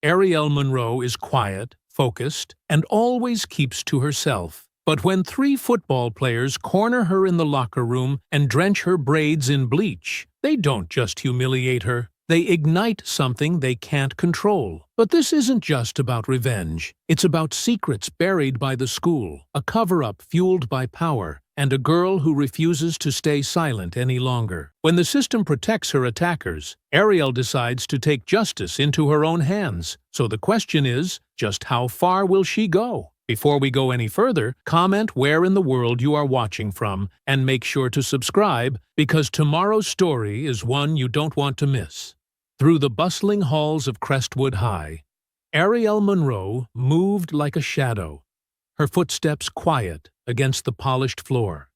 Ariel Monroe is quiet, focused, and always keeps to herself. But when three football players corner her in the locker room and drench her braids in bleach, they don't just humiliate her. They ignite something they can't control. But this isn't just about revenge. It's about secrets buried by the school, a cover-up fueled by power, and a girl who refuses to stay silent any longer. When the system protects her attackers, Ariel decides to take justice into her own hands. So the question is, just how far will she go? Before we go any further, comment where in the world you are watching from, and make sure to subscribe, because tomorrow's story is one you don't want to miss. Through the bustling halls of Crestwood High, Ariel Monroe moved like a shadow, her footsteps quiet against the polished floor.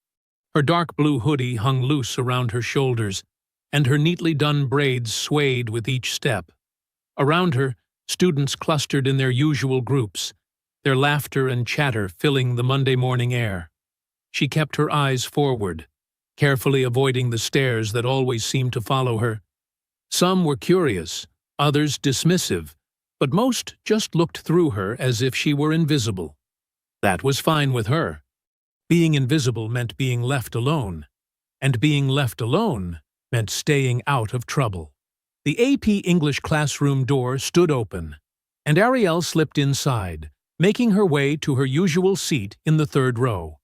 Her dark blue hoodie hung loose around her shoulders, and her neatly done braids swayed with each step. Around her, students clustered in their usual groups, their laughter and chatter filling the Monday morning air. She kept her eyes forward, carefully avoiding the stares that always seemed to follow her. Some were curious, others dismissive, but most just looked through her as if she were invisible. That was fine with her. Being invisible meant being left alone, and being left alone meant staying out of trouble. The AP English classroom door stood open, and Ariel slipped inside, making her way to her usual seat in the third row.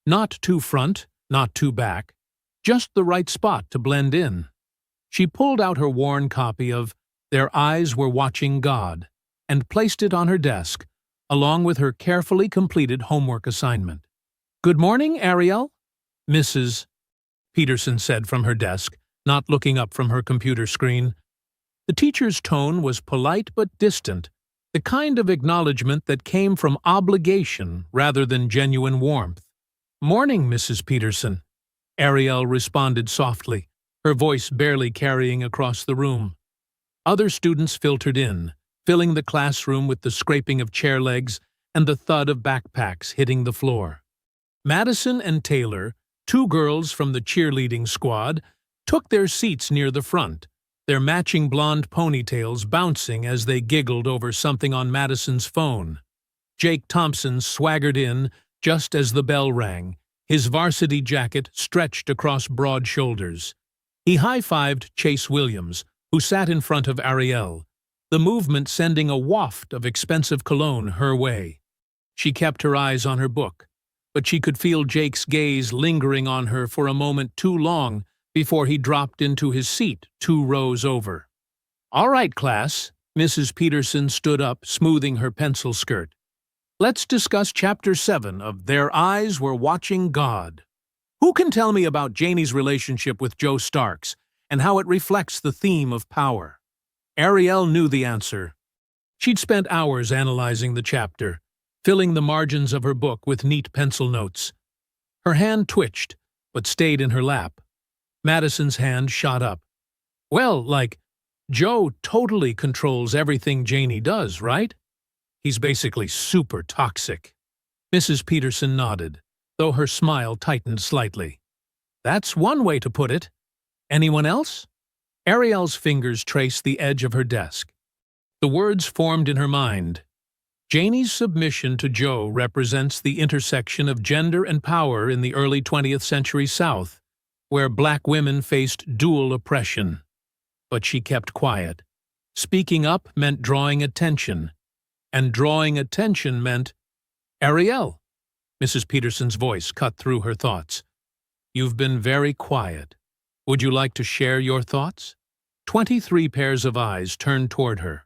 Not too front, not too back, just the right spot to blend in. She pulled out her worn copy of Their Eyes Were Watching God and placed it on her desk, along with her carefully completed homework assignment. "Good morning, Ariel," Mrs. Peterson said from her desk, not looking up from her computer screen. The teacher's tone was polite but distant, the kind of acknowledgement that came from obligation rather than genuine warmth. "Morning, Mrs. Peterson," Ariel responded softly, her voice barely carrying across the room. Other students filtered in, filling the classroom with the scraping of chair legs and the thud of backpacks hitting the floor. Madison and Taylor, two girls from the cheerleading squad, took their seats near the front, their matching blonde ponytails bouncing as they giggled over something on Madison's phone. Jake Thompson swaggered in just as the bell rang, his varsity jacket stretched across broad shoulders. He high-fived Chase Williams, who sat in front of Ariel, the movement sending a waft of expensive cologne her way. She kept her eyes on her book, but she could feel Jake's gaze lingering on her for a moment too long before he dropped into his seat 2 rows over. "All right, class," Mrs. Peterson stood up, smoothing her pencil skirt. "Let's discuss Chapter 7 of Their Eyes Were Watching God. Who can tell me about Janie's relationship with Joe Starks and how it reflects the theme of power?" Ariel knew the answer. She'd spent hours analyzing the chapter, filling the margins of her book with neat pencil notes. Her hand twitched, but stayed in her lap. Madison's hand shot up. "Well, Joe totally controls everything Janie does, right? He's basically super toxic." Mrs. Peterson nodded, though her smile tightened slightly. "That's one way to put it. Anyone else?" Ariel's fingers traced the edge of her desk. The words formed in her mind. Janie's submission to Joe represents the intersection of gender and power in the early 20th century South, where black women faced dual oppression. But she kept quiet. Speaking up meant drawing attention, and drawing attention meant, "Ariel," Mrs. Peterson's voice cut through her thoughts. "You've been very quiet. Would you like to share your thoughts?" 23 pairs of eyes turned toward her.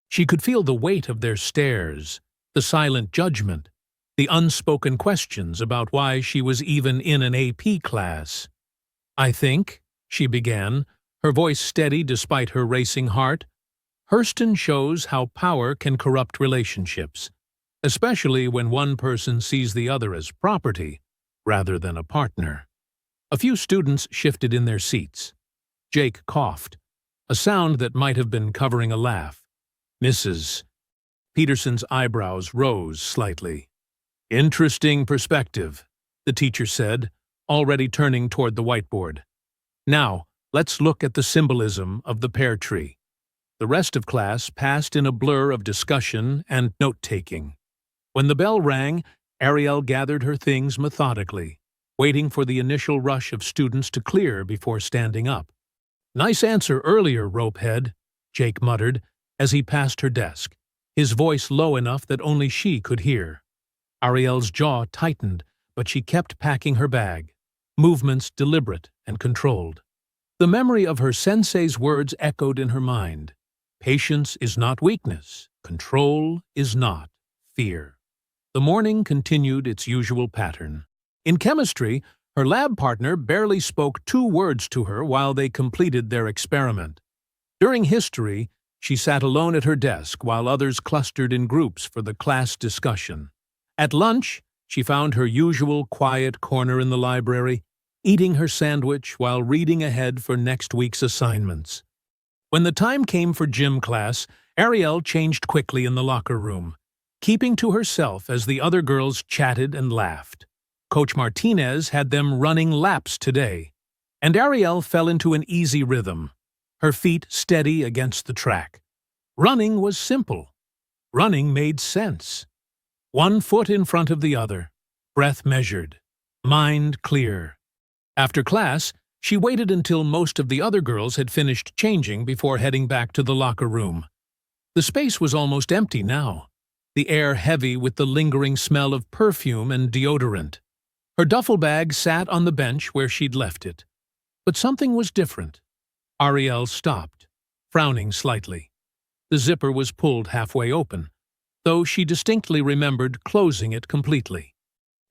She could feel the weight of their stares, the silent judgment, the unspoken questions about why she was even in an AP class. "I think," she began, her voice steady despite her racing heart, "Hurston shows how power can corrupt relationships, especially when one person sees the other as property rather than a partner." A few students shifted in their seats. Jake coughed, a sound that might have been covering a laugh. Mrs. Peterson's eyebrows rose slightly. "Interesting perspective," the teacher said, already turning toward the whiteboard. "Now, let's look at the symbolism of the pear tree. The rest of class passed in a blur of discussion and note-taking. When the bell rang, Ariel gathered her things methodically, waiting for the initial rush of students to clear before standing up. "Nice answer earlier, Ropehead," Jake muttered as he passed her desk, his voice low enough that only she could hear. Ariel's jaw tightened, but she kept packing her bag, movements deliberate and controlled. The memory of her sensei's words echoed in her mind. Patience is not weakness. Control is not fear. The morning continued its usual pattern. In chemistry, her lab partner barely spoke 2 words to her while they completed their experiment. During history, she sat alone at her desk while others clustered in groups for the class discussion. At lunch, she found her usual quiet corner in the library, eating her sandwich while reading ahead for next week's assignments. When the time came for gym class, Ariel changed quickly in the locker room, keeping to herself as the other girls chatted and laughed. Coach Martinez had them running laps today, and Ariel fell into an easy rhythm, her feet steady against the track. Running was simple. Running made sense. 1 foot in front of the other, breath measured, mind clear. After class, she waited until most of the other girls had finished changing before heading back to the locker room. The space was almost empty now, the air heavy with the lingering smell of perfume and deodorant. Her duffel bag sat on the bench where she'd left it. But something was different. Ariel stopped, frowning slightly. The zipper was pulled halfway open, though she distinctly remembered closing it completely.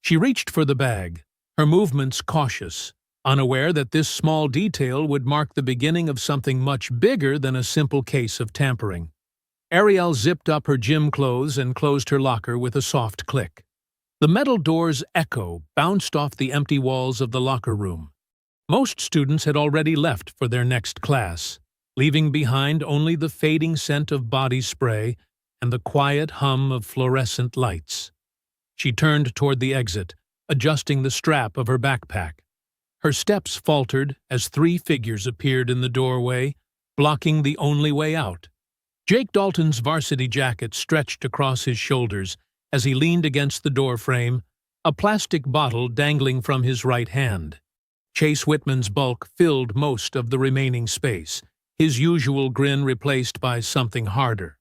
She reached for the bag, her movements cautious, unaware that this small detail would mark the beginning of something much bigger than a simple case of tampering. Ariel zipped up her gym clothes and closed her locker with a soft click. The metal door's echo bounced off the empty walls of the locker room. Most students had already left for their next class, leaving behind only the fading scent of body spray and the quiet hum of fluorescent lights. She turned toward the exit, adjusting the strap of her backpack. Her steps faltered as 3 figures appeared in the doorway, blocking the only way out. Jake Dalton's varsity jacket stretched across his shoulders as he leaned against the doorframe, a plastic bottle dangling from his right hand. Chase Whitman's bulk filled most of the remaining space, his usual grin replaced by something harder.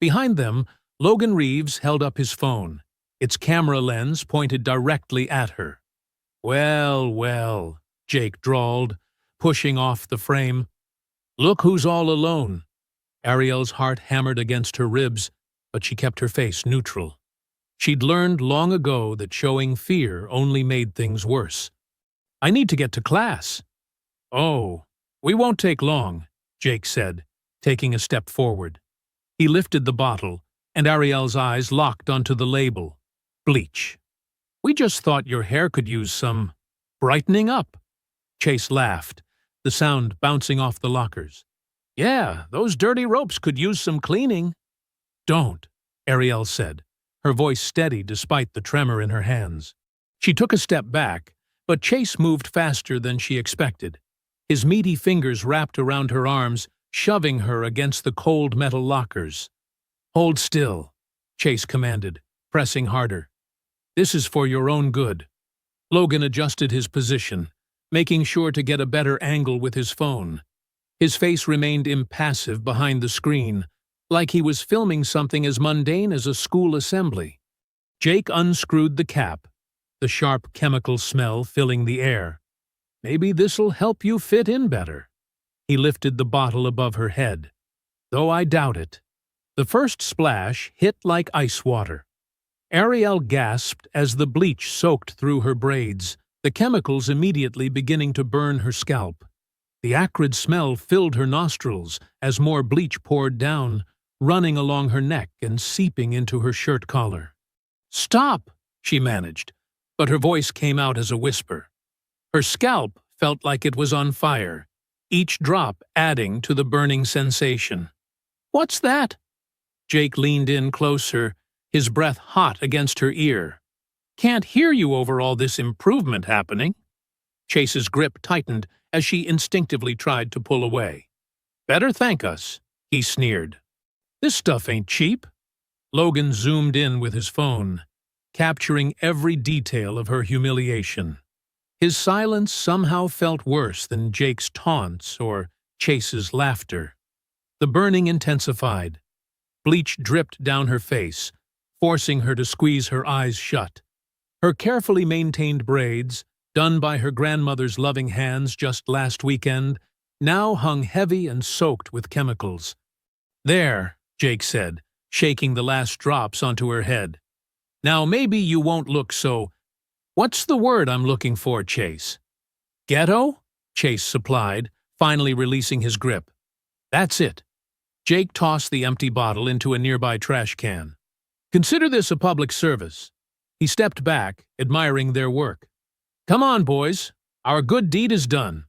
Behind them, Logan Reeves held up his phone, its camera lens pointed directly at her. "Well, well," Jake drawled, pushing off the frame. "Look who's all alone." Ariel's heart hammered against her ribs, but she kept her face neutral. She'd learned long ago that showing fear only made things worse. "I need to get to class." "Oh, we won't take long," Jake said, taking a step forward. He lifted the bottle, and Ariel's eyes locked onto the label, Bleach. "We just thought your hair could use some brightening up." Chase laughed, the sound bouncing off the lockers. "Yeah, those dirty ropes could use some cleaning." "Don't," Ariel said, her voice steady despite the tremor in her hands. She took a step back, but Chase moved faster than she expected. His meaty fingers wrapped around her arms, shoving her against the cold metal lockers. "Hold still," Chase commanded, pressing harder. "This is for your own good." Logan adjusted his position, making sure to get a better angle with his phone. His face remained impassive behind the screen, like he was filming something as mundane as a school assembly. Jake unscrewed the cap, the sharp chemical smell filling the air. "Maybe this'll help you fit in better." He lifted the bottle above her head. "Though I doubt it." The first splash hit like ice water. Ariel gasped as the bleach soaked through her braids, the chemicals immediately beginning to burn her scalp. The acrid smell filled her nostrils as more bleach poured down, running along her neck and seeping into her shirt collar. "Stop!" she managed, but her voice came out as a whisper. Her scalp felt like it was on fire, each drop adding to the burning sensation. "What's that?" Jake leaned in closer, his breath hot against her ear. "Can't hear you over all this improvement happening." Chase's grip tightened as she instinctively tried to pull away. "Better thank us," he sneered. "This stuff ain't cheap." Logan zoomed in with his phone, capturing every detail of her humiliation. His silence somehow felt worse than Jake's taunts or Chase's laughter. The burning intensified. Bleach dripped down her face, forcing her to squeeze her eyes shut. Her carefully maintained braids, done by her grandmother's loving hands just last weekend, now hung heavy and soaked with chemicals. "There," Jake said, shaking the last drops onto her head. "Now maybe you won't look so— What's the word I'm looking for, Chase?" "Ghetto?" Chase supplied, finally releasing his grip. "That's it." Jake tossed the empty bottle into a nearby trash can. "Consider this a public service." He stepped back, admiring their work. "Come on, boys. Our good deed is done."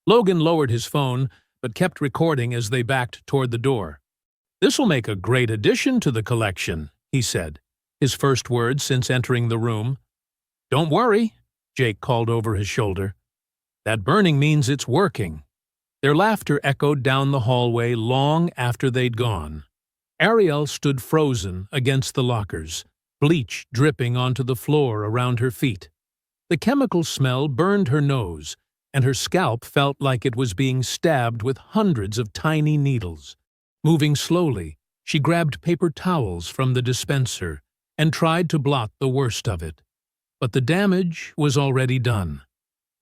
Logan lowered his phone, but kept recording as they backed toward the door. "This'll make a great addition to the collection," he said, his first words since entering the room. "Don't worry," Jake called over his shoulder. "That burning means it's working." Their laughter echoed down the hallway long after they'd gone. Ariel stood frozen against the lockers, bleach dripping onto the floor around her feet. The chemical smell burned her nose, and her scalp felt like it was being stabbed with hundreds of tiny needles. Moving slowly, she grabbed paper towels from the dispenser and tried to blot the worst of it. But the damage was already done.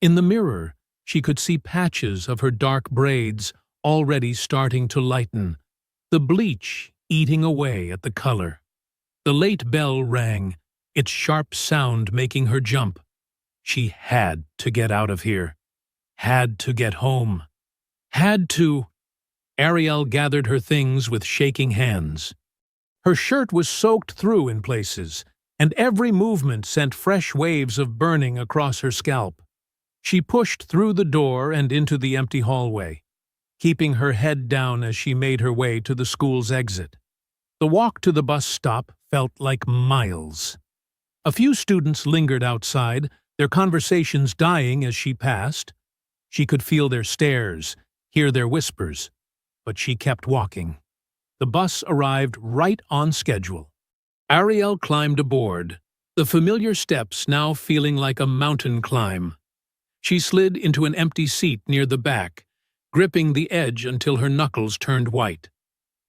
In the mirror, she could see patches of her dark braids already starting to lighten, the bleach eating away at the color. The late bell rang, its sharp sound making her jump. She had to get out of here. Had to get home. Had to— Ariel gathered her things with shaking hands. Her shirt was soaked through in places, and every movement sent fresh waves of burning across her scalp. She pushed through the door and into the empty hallway, keeping her head down as she made her way to the school's exit. The walk to the bus stop felt like miles. A few students lingered outside, their conversations dying as she passed. She could feel their stares, hear their whispers, but she kept walking. The bus arrived right on schedule. Ariel climbed aboard, the familiar steps now feeling like a mountain climb. She slid into an empty seat near the back, gripping the edge until her knuckles turned white.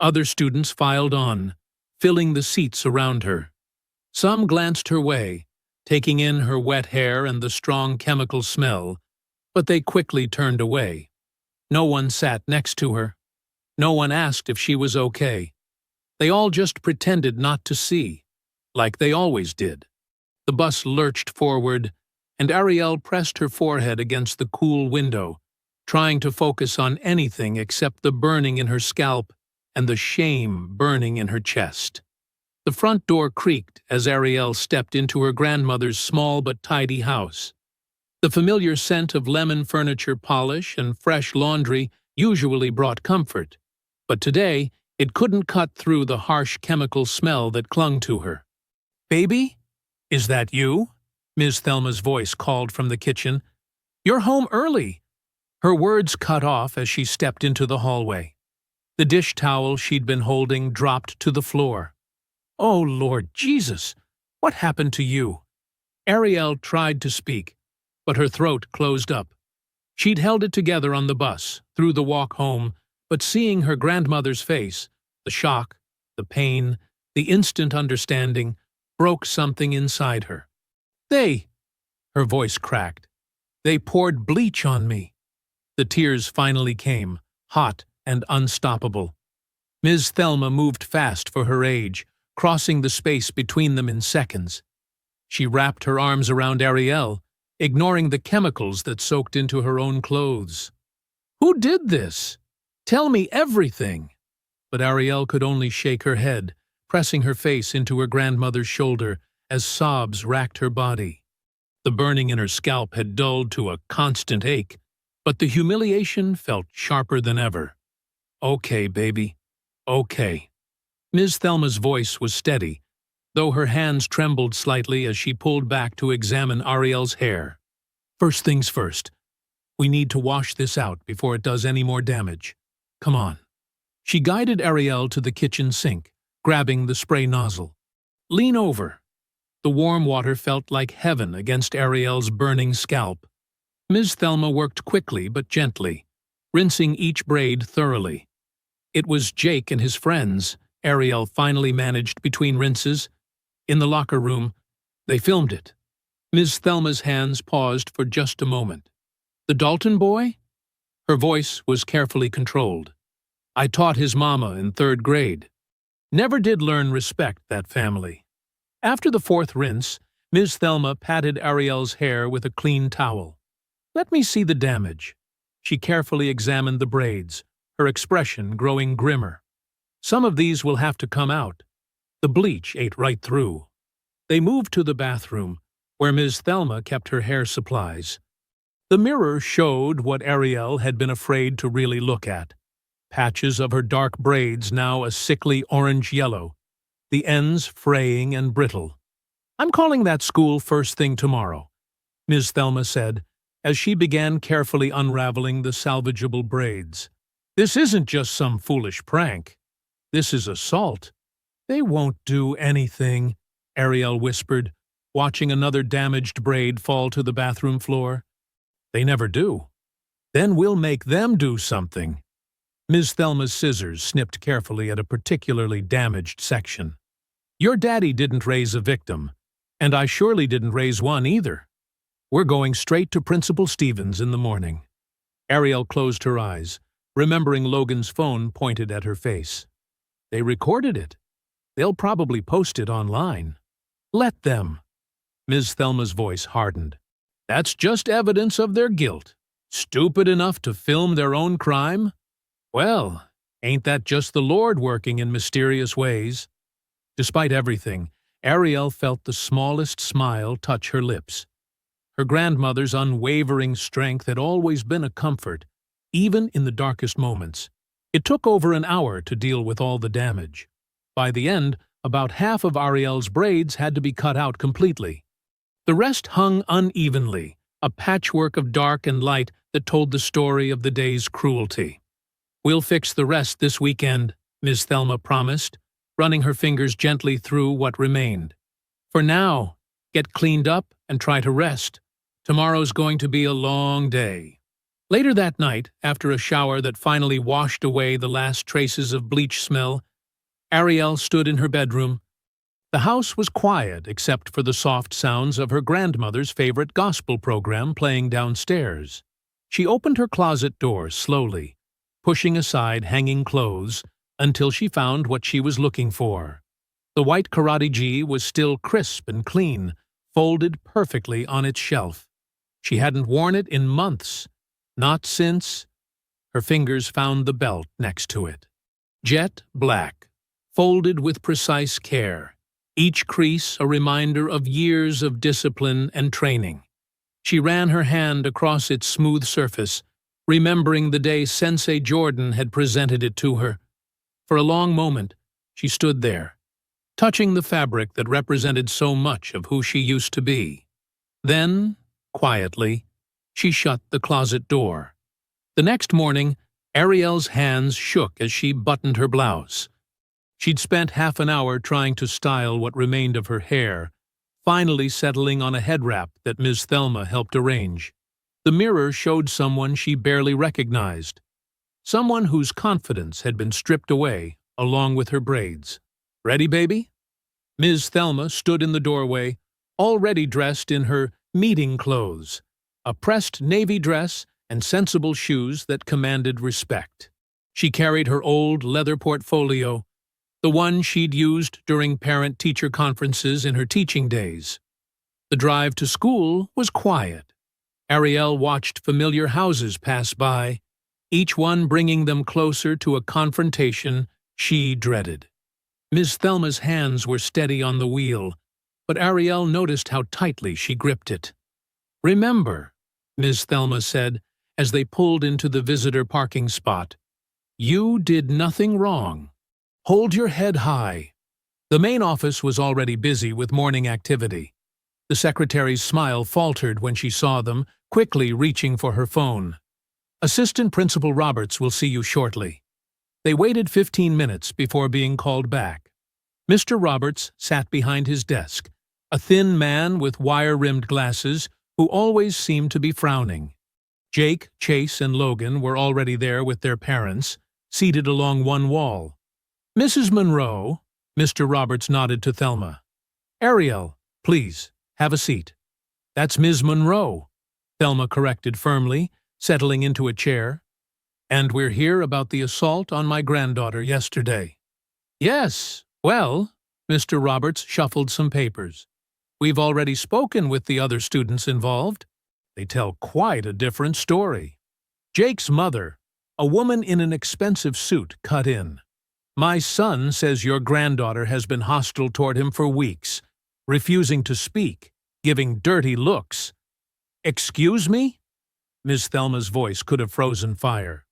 Other students filed on, filling the seats around her. Some glanced her way, taking in her wet hair and the strong chemical smell, but they quickly turned away. No one sat next to her. No one asked if she was okay. They all just pretended not to see, like they always did. The bus lurched forward, and Ariel pressed her forehead against the cool window, trying to focus on anything except the burning in her scalp and the shame burning in her chest. The front door creaked as Ariel stepped into her grandmother's small but tidy house. The familiar scent of lemon furniture polish and fresh laundry usually brought comfort, but today it couldn't cut through the harsh chemical smell that clung to her. "Baby? Is that you?" Ms. Thelma's voice called from the kitchen. "You're home early." Her words cut off as she stepped into the hallway. The dish towel she'd been holding dropped to the floor. "Oh, Lord Jesus! What happened to you?" Ariel tried to speak, but her throat closed up. She'd held it together on the bus, through the walk home, but seeing her grandmother's face, the shock, the pain, the instant understanding, broke something inside her. Her voice cracked. "They poured bleach on me." The tears finally came, hot and unstoppable. Ms. Thelma moved fast for her age, crossing the space between them in seconds. She wrapped her arms around Ariel, ignoring the chemicals that soaked into her own clothes. "Who did this? Tell me everything." But Ariel could only shake her head, pressing her face into her grandmother's shoulder as sobs racked her body. The burning in her scalp had dulled to a constant ache, but the humiliation felt sharper than ever. "Okay, baby. Okay." Ms. Thelma's voice was steady, though her hands trembled slightly as she pulled back to examine Ariel's hair. "First things first. We need to wash this out before it does any more damage. Come on." She guided Ariel to the kitchen sink, grabbing the spray nozzle. "Lean over." The warm water felt like heaven against Ariel's burning scalp. Ms. Thelma worked quickly but gently, rinsing each braid thoroughly. It was Jake and his friends, Ariel finally managed between rinses. In the locker room, they filmed it. Ms. Thelma's hands paused for just a moment. "The Dalton boy?" Her voice was carefully controlled. "I taught his mama in 3rd grade. Never did learn respect, that family." After the 4th rinse, Ms. Thelma patted Ariel's hair with a clean towel. "Let me see the damage." She carefully examined the braids, her expression growing grimmer. "Some of these will have to come out. The bleach ate right through." They moved to the bathroom, where Ms. Thelma kept her hair supplies. The mirror showed what Ariel had been afraid to really look at. Patches of her dark braids now a sickly orange-yellow, the ends fraying and brittle. "I'm calling that school first thing tomorrow," Ms. Thelma said, as she began carefully unraveling the salvageable braids. "This isn't just some foolish prank. This is assault." "They won't do anything," Ariel whispered, watching another damaged braid fall to the bathroom floor. "They never do." "Then we'll make them do something." Ms. Thelma's scissors snipped carefully at a particularly damaged section. "Your daddy didn't raise a victim, and I surely didn't raise one either. We're going straight to Principal Stevens in the morning." Ariel closed her eyes, remembering Logan's phone pointed at her face. "They recorded it. They'll probably post it online." "Let them." Ms. Thelma's voice hardened. "That's just evidence of their guilt. Stupid enough to film their own crime? Well, ain't that just the Lord working in mysterious ways?" Despite everything, Ariel felt the smallest smile touch her lips. Her grandmother's unwavering strength had always been a comfort, even in the darkest moments. It took over an hour to deal with all the damage. By the end, about half of Ariel's braids had to be cut out completely. The rest hung unevenly, a patchwork of dark and light that told the story of the day's cruelty. "We'll fix the rest this weekend," Ms. Thelma promised, running her fingers gently through what remained. "For now, get cleaned up and try to rest. Tomorrow's going to be a long day." Later that night, after a shower that finally washed away the last traces of bleach smell, Ariel stood in her bedroom. The house was quiet except for the soft sounds of her grandmother's favorite gospel program playing downstairs. She opened her closet door slowly, pushing aside hanging clothes until she found what she was looking for. The white Prodigy was still crisp and clean, folded perfectly on its shelf. She hadn't worn it in months, not since. Her fingers found the belt next to it. Jet black, folded with precise care, each crease a reminder of years of discipline and training. She ran her hand across its smooth surface, remembering the day Sensei Jordan had presented it to her. For a long moment, she stood there, touching the fabric that represented so much of who she used to be. Then, quietly, she shut the closet door. The next morning, Ariel's hands shook as she buttoned her blouse. She'd spent half an hour trying to style what remained of her hair, finally settling on a head wrap that Ms. Thelma helped arrange. The mirror showed someone she barely recognized, someone whose confidence had been stripped away along with her braids. "Ready, baby?" Ms. Thelma stood in the doorway, already dressed in her meeting clothes, a pressed navy dress and sensible shoes that commanded respect. She carried her old leather portfolio, the one she'd used during parent-teacher conferences in her teaching days. The drive to school was quiet. Ariel watched familiar houses pass by, each one bringing them closer to a confrontation she dreaded. Ms. Thelma's hands were steady on the wheel, but Ariel noticed how tightly she gripped it. "Remember," Ms. Thelma said as they pulled into the visitor parking spot, "you did nothing wrong. Hold your head high." The main office was already busy with morning activity. The secretary's smile faltered when she saw them, quickly reaching for her phone. "Assistant Principal Roberts will see you shortly." They waited 15 minutes before being called back. Mr. Roberts sat behind his desk, a thin man with wire-rimmed glasses who always seemed to be frowning. Jake, Chase, and Logan were already there with their parents, seated along one wall. "Mrs. Monroe," Mr. Roberts nodded to Thelma. "Ariel, please, have a seat." "That's Ms. Monroe," Thelma corrected firmly, settling into a chair. "And we're here about the assault on my granddaughter yesterday." "Yes, well," Mr. Roberts shuffled some papers. "We've already spoken with the other students involved. They tell quite a different story." Jake's mother, a woman in an expensive suit, cut in. "My son says your granddaughter has been hostile toward him for weeks, refusing to speak, giving dirty looks." "Excuse me?" Miss Thelma's voice could have frozen fire.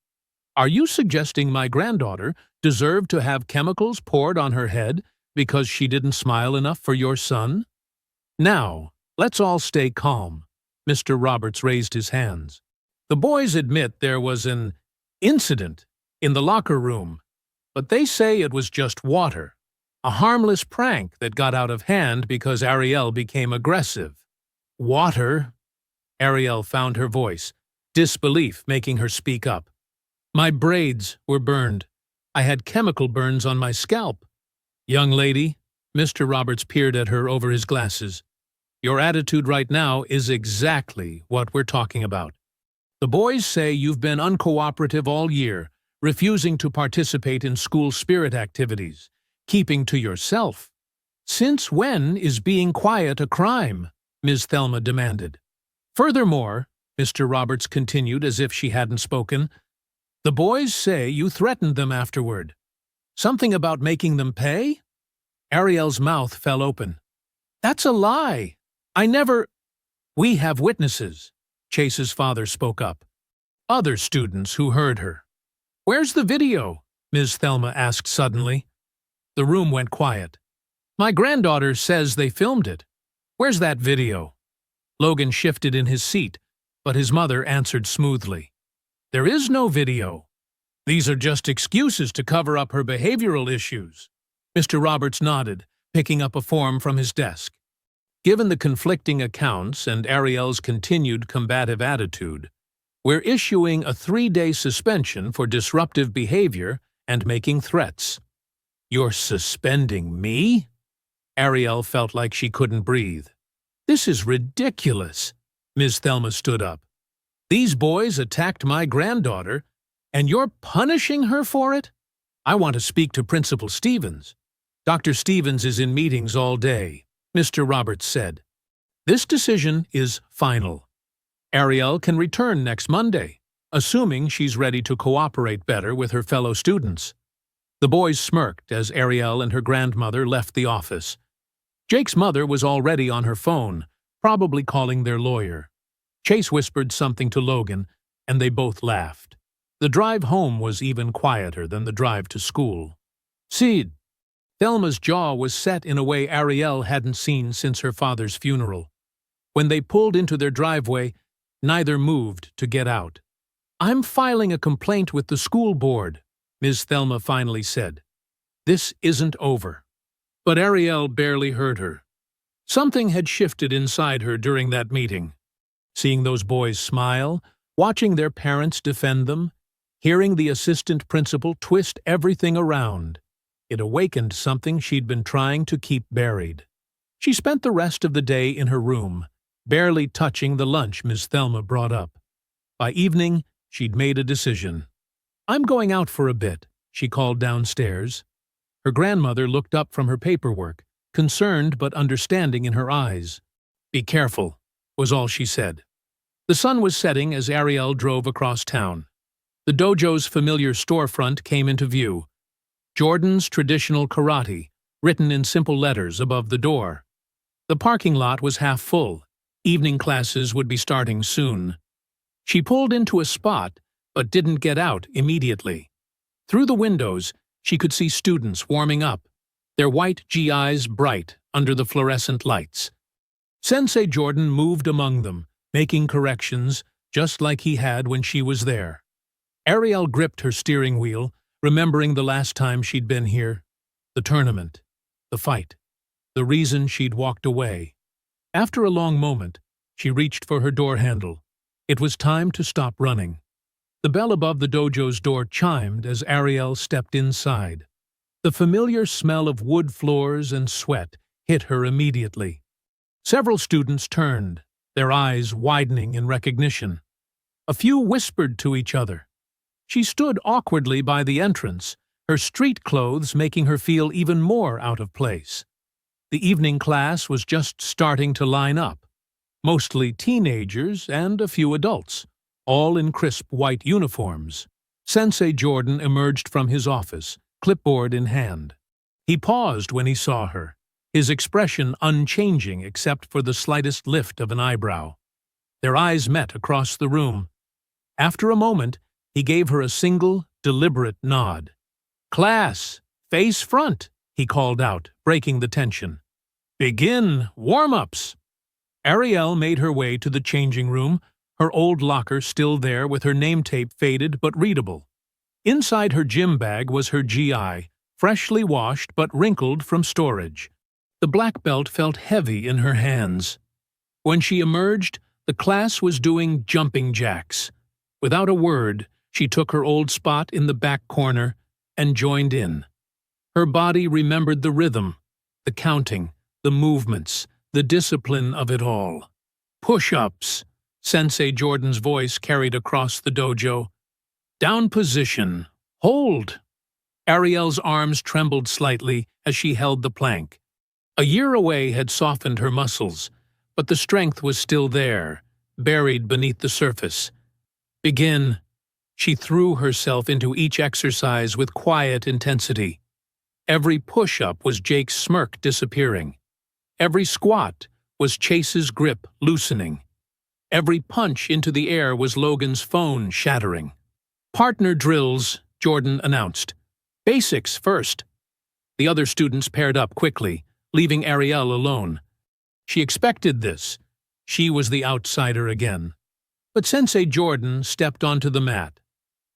"Are you suggesting my granddaughter deserved to have chemicals poured on her head because she didn't smile enough for your son?" "Now, let's all stay calm." Mr. Roberts raised his hands. "The boys admit there was an incident in the locker room, but they say it was just water, a harmless prank that got out of hand because Ariel became aggressive." "Water?" Ariel found her voice, disbelief making her speak up. "My braids were burned. I had chemical burns on my scalp." "Young lady," Mr. Roberts peered at her over his glasses, "your attitude right now is exactly what we're talking about. The boys say you've been uncooperative all year, refusing to participate in school spirit activities, keeping to yourself. Since when is being quiet a crime?" Ms. Thelma demanded. "Furthermore," Mr. Roberts continued as if she hadn't spoken, "the boys say you threatened them afterward. Something about making them pay?" Ariel's mouth fell open. "That's a lie. I never—" "We have witnesses," Chase's father spoke up. Other students who heard her. "Where's the video?" Ms. Thelma asked suddenly. The room went quiet. "My granddaughter says they filmed it. Where's that video?" Logan shifted in his seat, but his mother answered smoothly. "There is no video. These are just excuses to cover up her behavioral issues." Mr. Roberts nodded, picking up a form from his desk. "Given the conflicting accounts and Ariel's continued combative attitude, we're issuing a 3-day suspension for disruptive behavior and making threats." "You're suspending me?" Ariel felt like she couldn't breathe. "This is ridiculous." Ms. Thelma stood up. "These boys attacked my granddaughter, and you're punishing her for it? I want to speak to Principal Stevens." "Dr. Stevens is in meetings all day," Mr. Roberts said. "This decision is final. Ariel can return next Monday, assuming she's ready to cooperate better with her fellow students." The boys smirked as Ariel and her grandmother left the office. Jake's mother was already on her phone, probably calling their lawyer. Chase whispered something to Logan, and they both laughed. The drive home was even quieter than the drive to school. "Sid." Thelma's jaw was set in a way Ariel hadn't seen since her father's funeral. When they pulled into their driveway, neither moved to get out. "I'm filing a complaint with the school board," Ms. Thelma finally said. "This isn't over." But Ariel barely heard her. Something had shifted inside her during that meeting. Seeing those boys smile, watching their parents defend them, hearing the assistant principal twist everything around, it awakened something she'd been trying to keep buried. She spent the rest of the day in her room, barely touching the lunch Ms. Thelma brought up. By evening, she'd made a decision. "I'm going out for a bit," she called downstairs. Her grandmother looked up from her paperwork, concerned but understanding in her eyes. "Be careful," was all she said. The sun was setting as Ariel drove across town. The dojo's familiar storefront came into view. Jordan's Traditional Karate, written in simple letters above the door. The parking lot was half full. Evening classes would be starting soon. She pulled into a spot, but didn't get out immediately. Through the windows, she could see students warming up, their white GIs bright under the fluorescent lights. Sensei Jordan moved among them, making corrections, just like he had when she was there. Ariel gripped her steering wheel, remembering the last time she'd been here, the tournament, the fight, the reason she'd walked away. After a long moment, she reached for her door handle. It was time to stop running. The bell above the dojo's door chimed as Ariel stepped inside. The familiar smell of wood floors and sweat hit her immediately. Several students turned, their eyes widening in recognition. A few whispered to each other. She stood awkwardly by the entrance, her street clothes making her feel even more out of place. The evening class was just starting to line up, mostly teenagers and a few adults, all in crisp white uniforms. Sensei Jordan emerged from his office, clipboard in hand. He paused when he saw her, his expression unchanging except for the slightest lift of an eyebrow. Their eyes met across the room. After a moment, he gave her a single, deliberate nod. "Class, face front," he called out, breaking the tension. "Begin warm-ups." Ariel made her way to the changing room, her old locker still there with her name tape faded but readable. Inside her gym bag was her GI, freshly washed but wrinkled from storage. The black belt felt heavy in her hands. When she emerged, the class was doing jumping jacks. Without a word, she took her old spot in the back corner and joined in. Her body remembered the rhythm, the counting, the movements, the discipline of it all. "Push-ups," Sensei Jordan's voice carried across the dojo. "Down position. Hold." Ariel's arms trembled slightly as she held the plank. A year away had softened her muscles, but the strength was still there, buried beneath the surface. "Begin." She threw herself into each exercise with quiet intensity. Every push-up was Jake's smirk disappearing. Every squat was Chase's grip loosening. Every punch into the air was Logan's phone shattering. "Partner drills," Jordan announced. "Basics first." The other students paired up quickly, leaving Ariel alone. She expected this. She was the outsider again. But Sensei Jordan stepped onto the mat.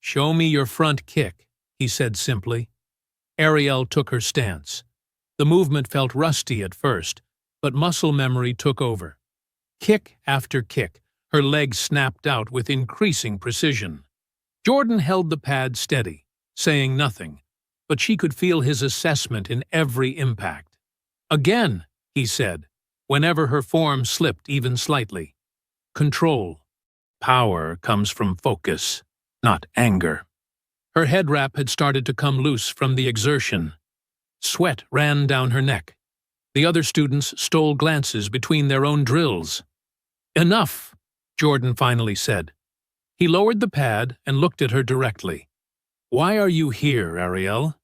"Show me your front kick," he said simply. Ariel took her stance. The movement felt rusty at first, but muscle memory took over. Kick after kick, her legs snapped out with increasing precision. Jordan held the pad steady, saying nothing, but she could feel his assessment in every impact. "Again," he said, whenever her form slipped even slightly. "Control. Power comes from focus, not anger." Her head wrap had started to come loose from the exertion. Sweat ran down her neck. The other students stole glances between their own drills. "Enough," Jordan finally said. He lowered the pad and looked at her directly. "Why are you here, Ariel?"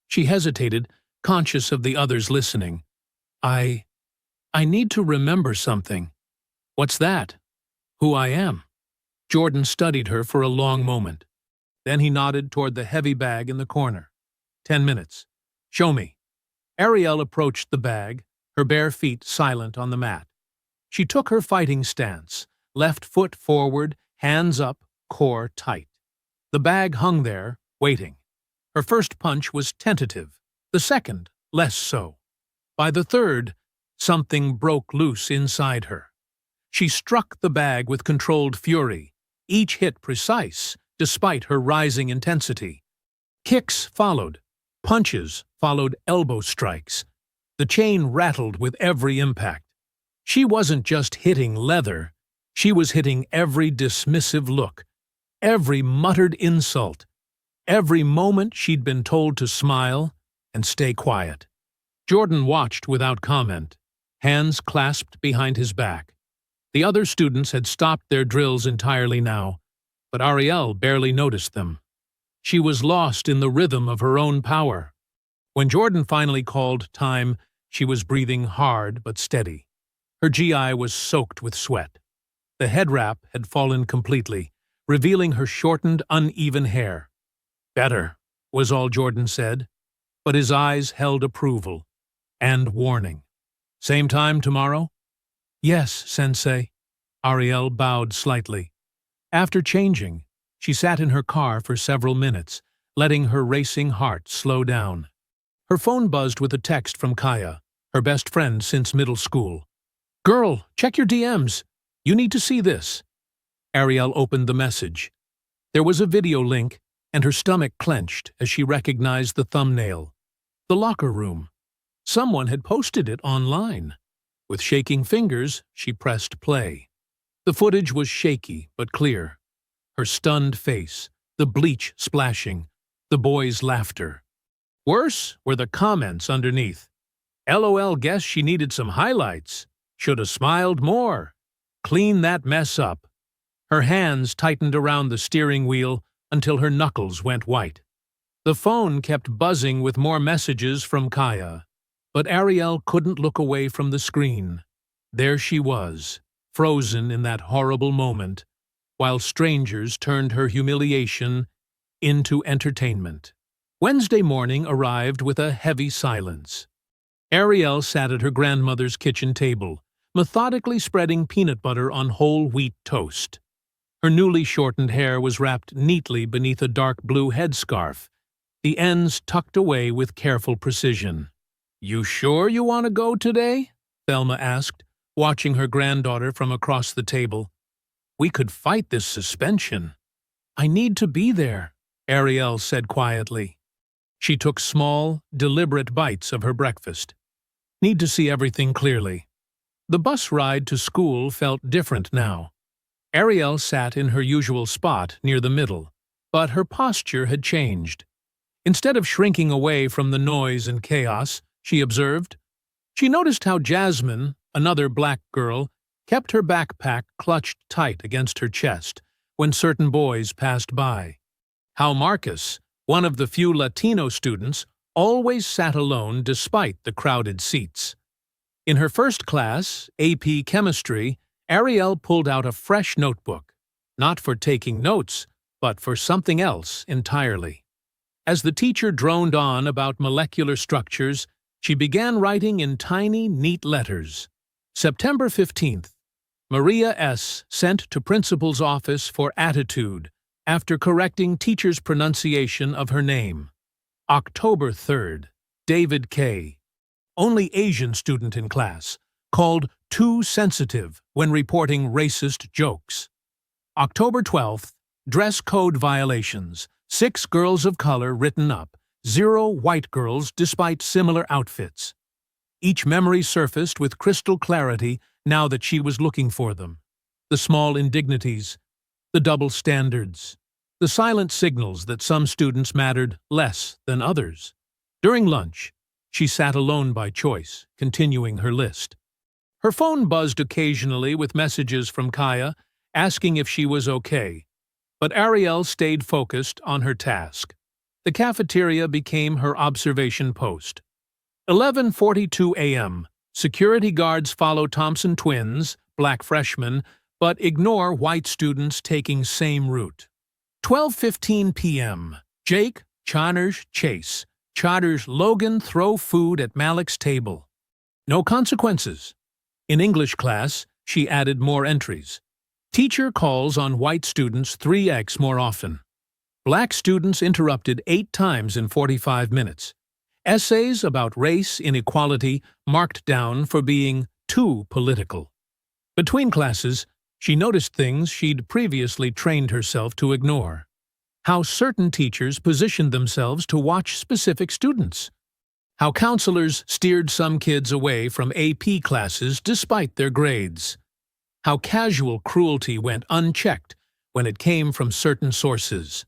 She hesitated, conscious of the others listening. I need to remember something." "What's that?" "Who I am." Jordan studied her for a long moment. Then he nodded toward the heavy bag in the corner. 10 minutes. "Show me." Ariel approached the bag, her bare feet silent on the mat. She took her fighting stance, left foot forward, hands up, core tight. The bag hung there, waiting. Her first punch was tentative, the second less so. By the third, something broke loose inside her. She struck the bag with controlled fury, each hit precise, despite her rising intensity. Kicks followed. Punches followed elbow strikes. The chain rattled with every impact. She wasn't just hitting leather, she was hitting every dismissive look, every muttered insult, every moment she'd been told to smile and stay quiet. Jordan watched without comment, hands clasped behind his back. The other students had stopped their drills entirely now, but Ariel barely noticed them. She was lost in the rhythm of her own power. When Jordan finally called time, she was breathing hard but steady. Her GI was soaked with sweat. The head wrap had fallen completely, revealing her shortened, uneven hair. "Better," was all Jordan said, but his eyes held approval and warning. "Same time tomorrow?" "Yes, Sensei." Ariel bowed slightly. After changing, she sat in her car for several minutes, letting her racing heart slow down. Her phone buzzed with a text from Kaya, her best friend since middle school. "Girl, check your DMs. You need to see this." Ariel opened the message. There was a video link, and her stomach clenched as she recognized the thumbnail. The locker room. Someone had posted it online. With shaking fingers, she pressed play. The footage was shaky but clear. Her stunned face, the bleach splashing, the boys' laughter. Worse were the comments underneath. "LOL, guess she needed some highlights. Shoulda smiled more. Clean that mess up." Her hands tightened around the steering wheel until her knuckles went white. The phone kept buzzing with more messages from Kaya, but Ariel couldn't look away from the screen. There she was, frozen in that horrible moment, while strangers turned her humiliation into entertainment. Wednesday morning arrived with a heavy silence. Ariel sat at her grandmother's kitchen table, methodically spreading peanut butter on whole wheat toast. Her newly shortened hair was wrapped neatly beneath a dark blue headscarf, the ends tucked away with careful precision. "You sure you want to go today?" Thelma asked, watching her granddaughter from across the table. "We could fight this suspension." "I need to be there," Ariel said quietly. She took small, deliberate bites of her breakfast. "Need to see everything clearly." The bus ride to school felt different now. Ariel sat in her usual spot near the middle, but her posture had changed. Instead of shrinking away from the noise and chaos, she observed. She noticed how Jasmine, another black girl, kept her backpack clutched tight against her chest when certain boys passed by. How Marcus, one of the few Latino students, always sat alone despite the crowded seats. In her first class, AP Chemistry, Ariel pulled out a fresh notebook, not for taking notes, but for something else entirely. As the teacher droned on about molecular structures, she began writing in tiny, neat letters. September 15th. Maria S. sent to principal's office for attitude after correcting teacher's pronunciation of her name. October 3rd. David K., only Asian student in class, called too sensitive when reporting racist jokes. October 12th. Dress code violations. 6 girls of color written up, 0 white girls despite similar outfits. Each memory surfaced with crystal clarity now that she was looking for them. The small indignities, the double standards, the silent signals that some students mattered less than others. During lunch, she sat alone by choice, continuing her list. Her phone buzzed occasionally with messages from Kaya, asking if she was okay, but Ariel stayed focused on her task. The cafeteria became her observation post. 11:42 a.m. Security guards follow Thompson twins, black freshmen, but ignore white students taking same route. 12:15 p.m. Jake, Connors, Chase, Connors, Logan throw food at Malik's table. No consequences. In English class, she added more entries. Teacher calls on white students 3x more often. Black students interrupted 8 times in 45 minutes. Essays about race inequality marked down for being too political. Between classes, she noticed things she'd previously trained herself to ignore. How certain teachers positioned themselves to watch specific students. How counselors steered some kids away from AP classes despite their grades. How casual cruelty went unchecked when it came from certain sources.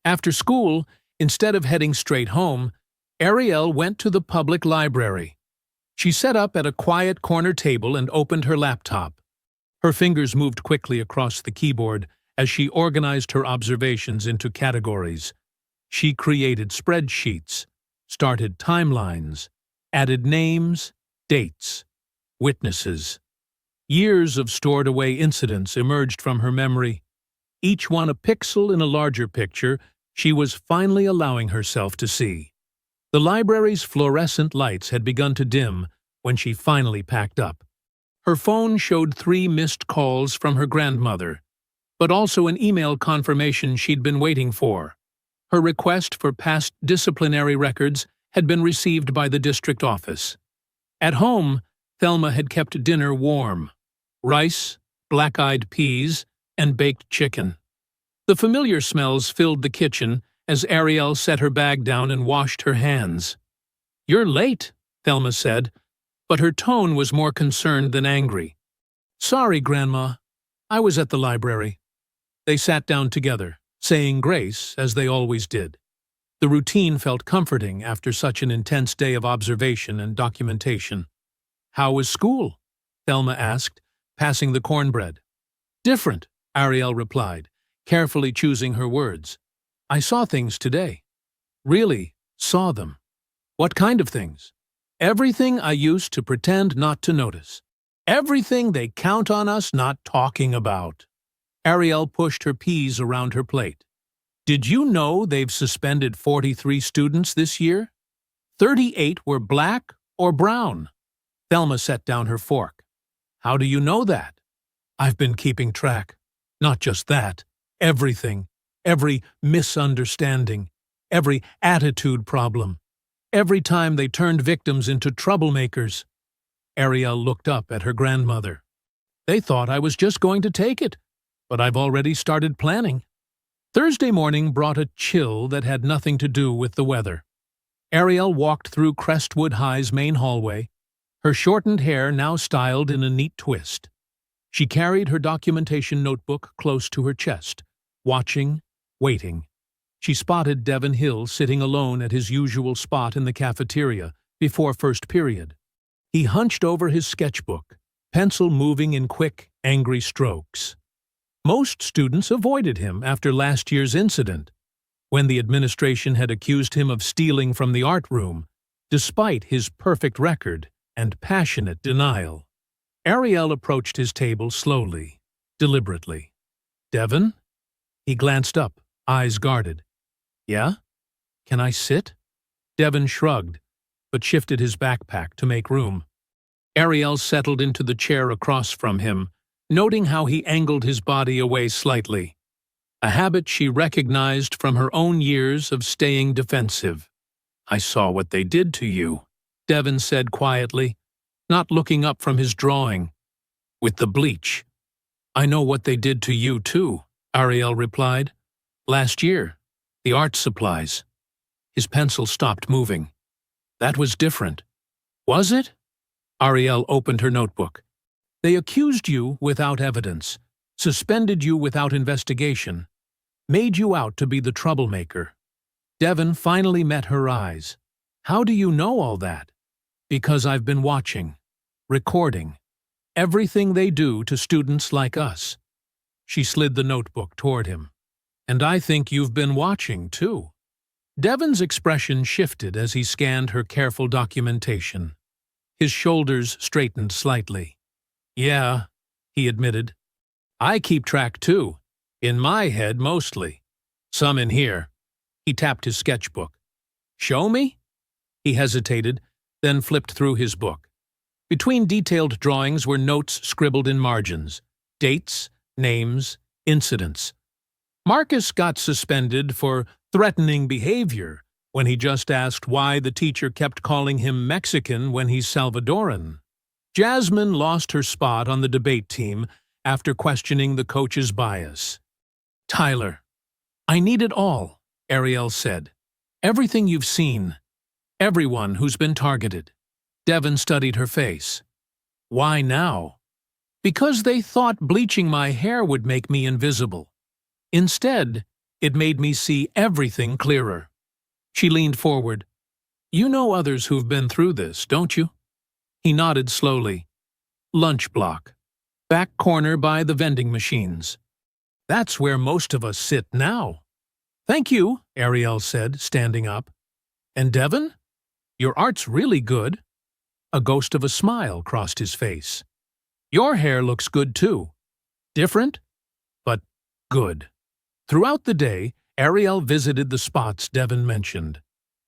After school, instead of heading straight home, Ariel went to the public library. She sat up at a quiet corner table and opened her laptop. Her fingers moved quickly across the keyboard as she organized her observations into categories. She created spreadsheets, started timelines, added names, dates, witnesses. Years of stored-away incidents emerged from her memory, each one a pixel in a larger picture she was finally allowing herself to see. The library's fluorescent lights had begun to dim when she finally packed up. Her phone showed 3 missed calls from her grandmother, but also an email confirmation she'd been waiting for. Her request for past disciplinary records had been received by the district office. At home, Thelma had kept dinner warm: rice, black-eyed peas, and baked chicken. The familiar smells filled the kitchen as Ariel set her bag down and washed her hands. "You're late," Thelma said, but her tone was more concerned than angry. "Sorry, Grandma. I was at the library." They sat down together, saying grace as they always did. The routine felt comforting after such an intense day of observation and documentation. "How was school?" Thelma asked, passing the cornbread. "Different," Ariel replied, carefully choosing her words. "I saw things today. Really saw them." "What kind of things?" "Everything I used to pretend not to notice. Everything they count on us not talking about." Ariel pushed her peas around her plate. "Did you know they've suspended 43 students this year? 38 were black or brown." Thelma set down her fork. "How do you know that?" "I've been keeping track. Not just that. Everything. Every misunderstanding. Every attitude problem. Every time they turned victims into troublemakers." Ariel looked up at her grandmother. "They thought I was just going to take it, but I've already started planning." Thursday morning brought a chill that had nothing to do with the weather. Ariel walked through Crestwood High's main hallway, her shortened hair now styled in a neat twist. She carried her documentation notebook close to her chest, watching, waiting. She spotted Devon Hill sitting alone at his usual spot in the cafeteria before first period. He hunched over his sketchbook, pencil moving in quick, angry strokes. Most students avoided him after last year's incident, when the administration had accused him of stealing from the art room, despite his perfect record and passionate denial. Ariel approached his table slowly, deliberately. "Devon?" He glanced up, eyes guarded. "Yeah? Can I sit?" Devon shrugged, but shifted his backpack to make room. Ariel settled into the chair across from him, noting how he angled his body away slightly, a habit she recognized from her own years of staying defensive. "I saw what they did to you," Devon said quietly, not looking up from his drawing. "With the bleach." "I know what they did to you, too," Ariel replied. "Last year, the art supplies." His pencil stopped moving. "That was different." "Was it?" Ariel opened her notebook. "They accused you without evidence, suspended you without investigation, made you out to be the troublemaker." Devon finally met her eyes. "How do you know all that?" "Because I've been watching, recording, everything they do to students like us." She slid the notebook toward him. "And I think you've been watching, too." Devon's expression shifted as he scanned her careful documentation. His shoulders straightened slightly. "Yeah," he admitted. "I keep track, too. In my head, mostly. Some in here." He tapped his sketchbook. "Show me?" He hesitated, then flipped through his book. Between detailed drawings were notes scribbled in margins, dates, names, incidents. Marcus got suspended for threatening behavior when he just asked why the teacher kept calling him Mexican when he's Salvadoran. Jasmine lost her spot on the debate team after questioning the coach's bias. "Tyler, I need it all," Ariel said. "Everything you've seen. Everyone who's been targeted." Devon studied her face. "Why now?" "Because they thought bleaching my hair would make me invisible. Instead, it made me see everything clearer." She leaned forward. "You know others who've been through this, don't you?" He nodded slowly. "Lunch block. Back corner by the vending machines. That's where most of us sit now." "Thank you," Ariel said, standing up. "And Devon? Your art's really good." A ghost of a smile crossed his face. "Your hair looks good, too. Different, but good." Throughout the day, Ariel visited the spots Devon mentioned.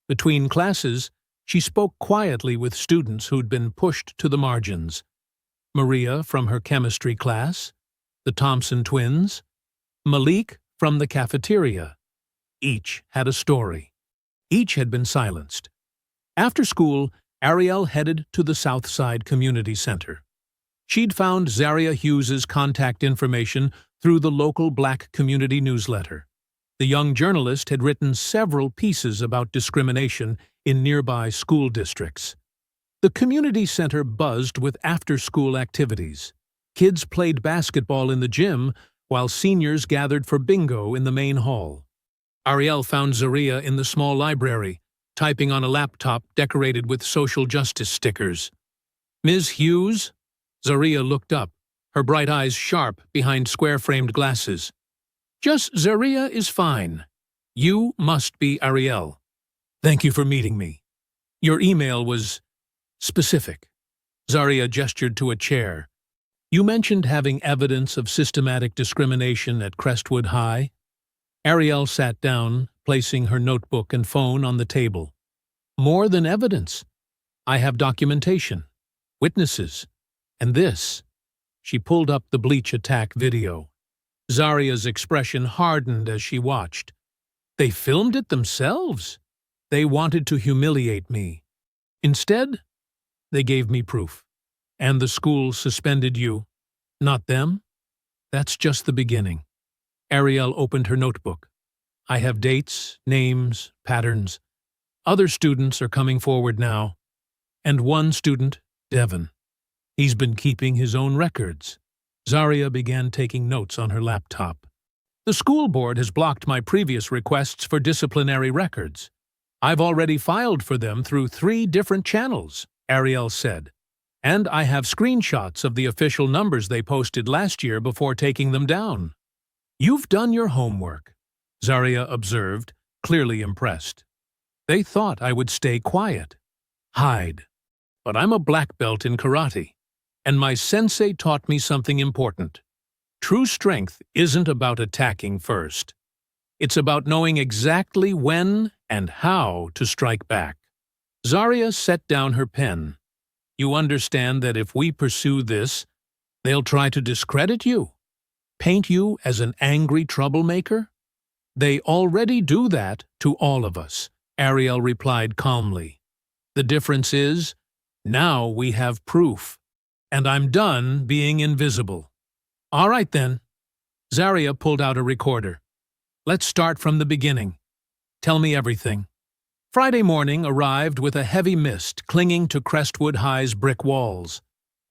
Between classes, she spoke quietly with students who'd been pushed to the margins. Maria from her chemistry class, the Thompson twins, Malik from the cafeteria. Each had a story. Each had been silenced. After school, Ariel headed to the Southside Community Center. She'd found Zaria Hughes's contact information through the local black community newsletter. The young journalist had written several pieces about discrimination in nearby school districts. The community center buzzed with after-school activities. Kids played basketball in the gym, while seniors gathered for bingo in the main hall. Ariel found Zaria in the small library, typing on a laptop decorated with social justice stickers. "Ms. Hughes?" Zaria looked up, her bright eyes sharp behind square-framed glasses. "Just Zaria is fine. You must be Ariel. Thank you for meeting me. Your email was specific." Zaria gestured to a chair. "You mentioned having evidence of systematic discrimination at Crestwood High." Ariel sat down, placing her notebook and phone on the table. "More than evidence. I have documentation, witnesses, and this." She pulled up the Bleach attack video. Zaria's expression hardened as she watched. "They filmed it themselves. They wanted to humiliate me. Instead, they gave me proof. And the school suspended you, not them? That's just the beginning." Ariel opened her notebook. "I have dates, names, patterns. Other students are coming forward now. And one student, Devon. He's been keeping his own records." Zaria began taking notes on her laptop. "The school board has blocked my previous requests for disciplinary records. I've already filed for them through 3 different channels," Ariel said. "And I have screenshots of the official numbers they posted last year before taking them down." "You've done your homework," Zaria observed, clearly impressed. "They thought I would stay quiet, hide. But I'm a black belt in karate, and my sensei taught me something important. True strength isn't about attacking first. It's about knowing exactly when and how to strike back." Zaria set down her pen. "You understand that if we pursue this, they'll try to discredit you? Paint you as an angry troublemaker?" "They already do that to all of us," Ariel replied calmly. "The difference is, now we have proof. And I'm done being invisible." "All right, then." Zaria pulled out a recorder. "Let's start from the beginning. Tell me everything." Friday morning arrived with a heavy mist clinging to Crestwood High's brick walls.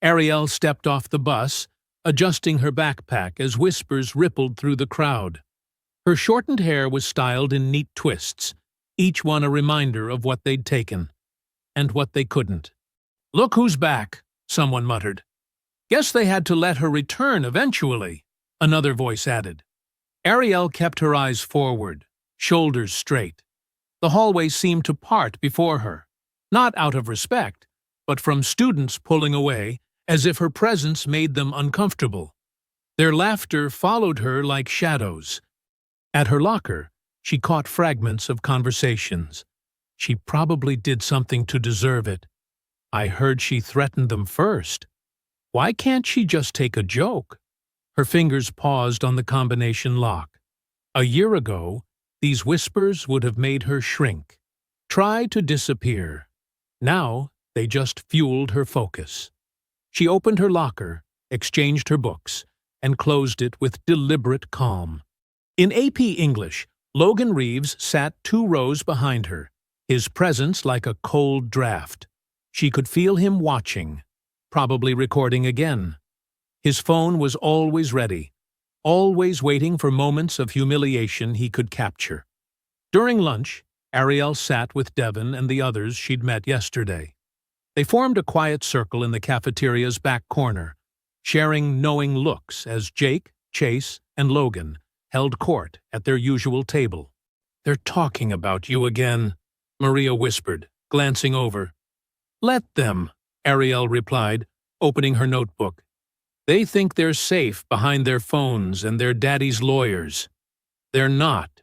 Ariel stepped off the bus, adjusting her backpack as whispers rippled through the crowd. Her shortened hair was styled in neat twists, each one a reminder of what they'd taken, and what they couldn't. "Look who's back," someone muttered. "Guess they had to let her return eventually," another voice added. Ariel kept her eyes forward, shoulders straight. The hallway seemed to part before her, not out of respect, but from students pulling away, as if her presence made them uncomfortable. Their laughter followed her like shadows. At her locker, she caught fragments of conversations. "She probably did something to deserve it. I heard she threatened them first. Why can't she just take a joke?" Her fingers paused on the combination lock. A year ago, these whispers would have made her shrink, try to disappear. Now, they just fueled her focus. She opened her locker, exchanged her books, and closed it with deliberate calm. In AP English, Logan Reeves sat 2 rows behind her, his presence like a cold draft. She could feel him watching, probably recording again. His phone was always ready, always waiting for moments of humiliation he could capture. During lunch, Ariel sat with Devon and the others she'd met yesterday. They formed a quiet circle in the cafeteria's back corner, sharing knowing looks as Jake, Chase, and Logan held court at their usual table. "They're talking about you again," Maria whispered, glancing over. "Let them," Ariel replied, opening her notebook. "They think they're safe behind their phones and their daddy's lawyers. They're not."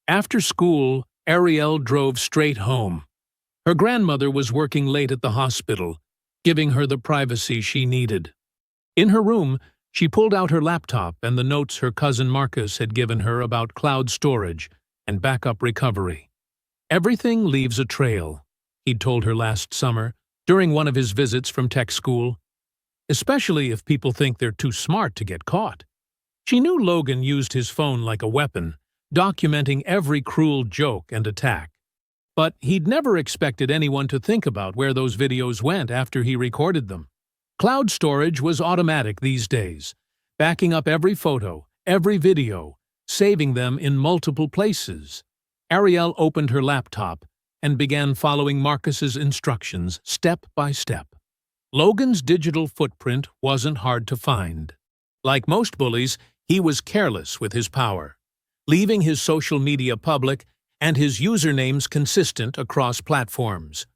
After school, Ariel drove straight home. Her grandmother was working late at the hospital, giving her the privacy she needed. In her room, she pulled out her laptop and the notes her cousin Marcus had given her about cloud storage and backup recovery. Everything leaves a trail, he'd told her last summer during one of his visits from tech school, especially if people think they're too smart to get caught. She knew Logan used his phone like a weapon, documenting every cruel joke and attack. But he'd never expected anyone to think about where those videos went after he recorded them. Cloud storage was automatic these days, backing up every photo, every video, saving them in multiple places. Ariel opened her laptop and began following Marcus's instructions step by step. Logan's digital footprint wasn't hard to find. Like most bullies, he was careless with his power, leaving his social media public and his usernames consistent across platforms.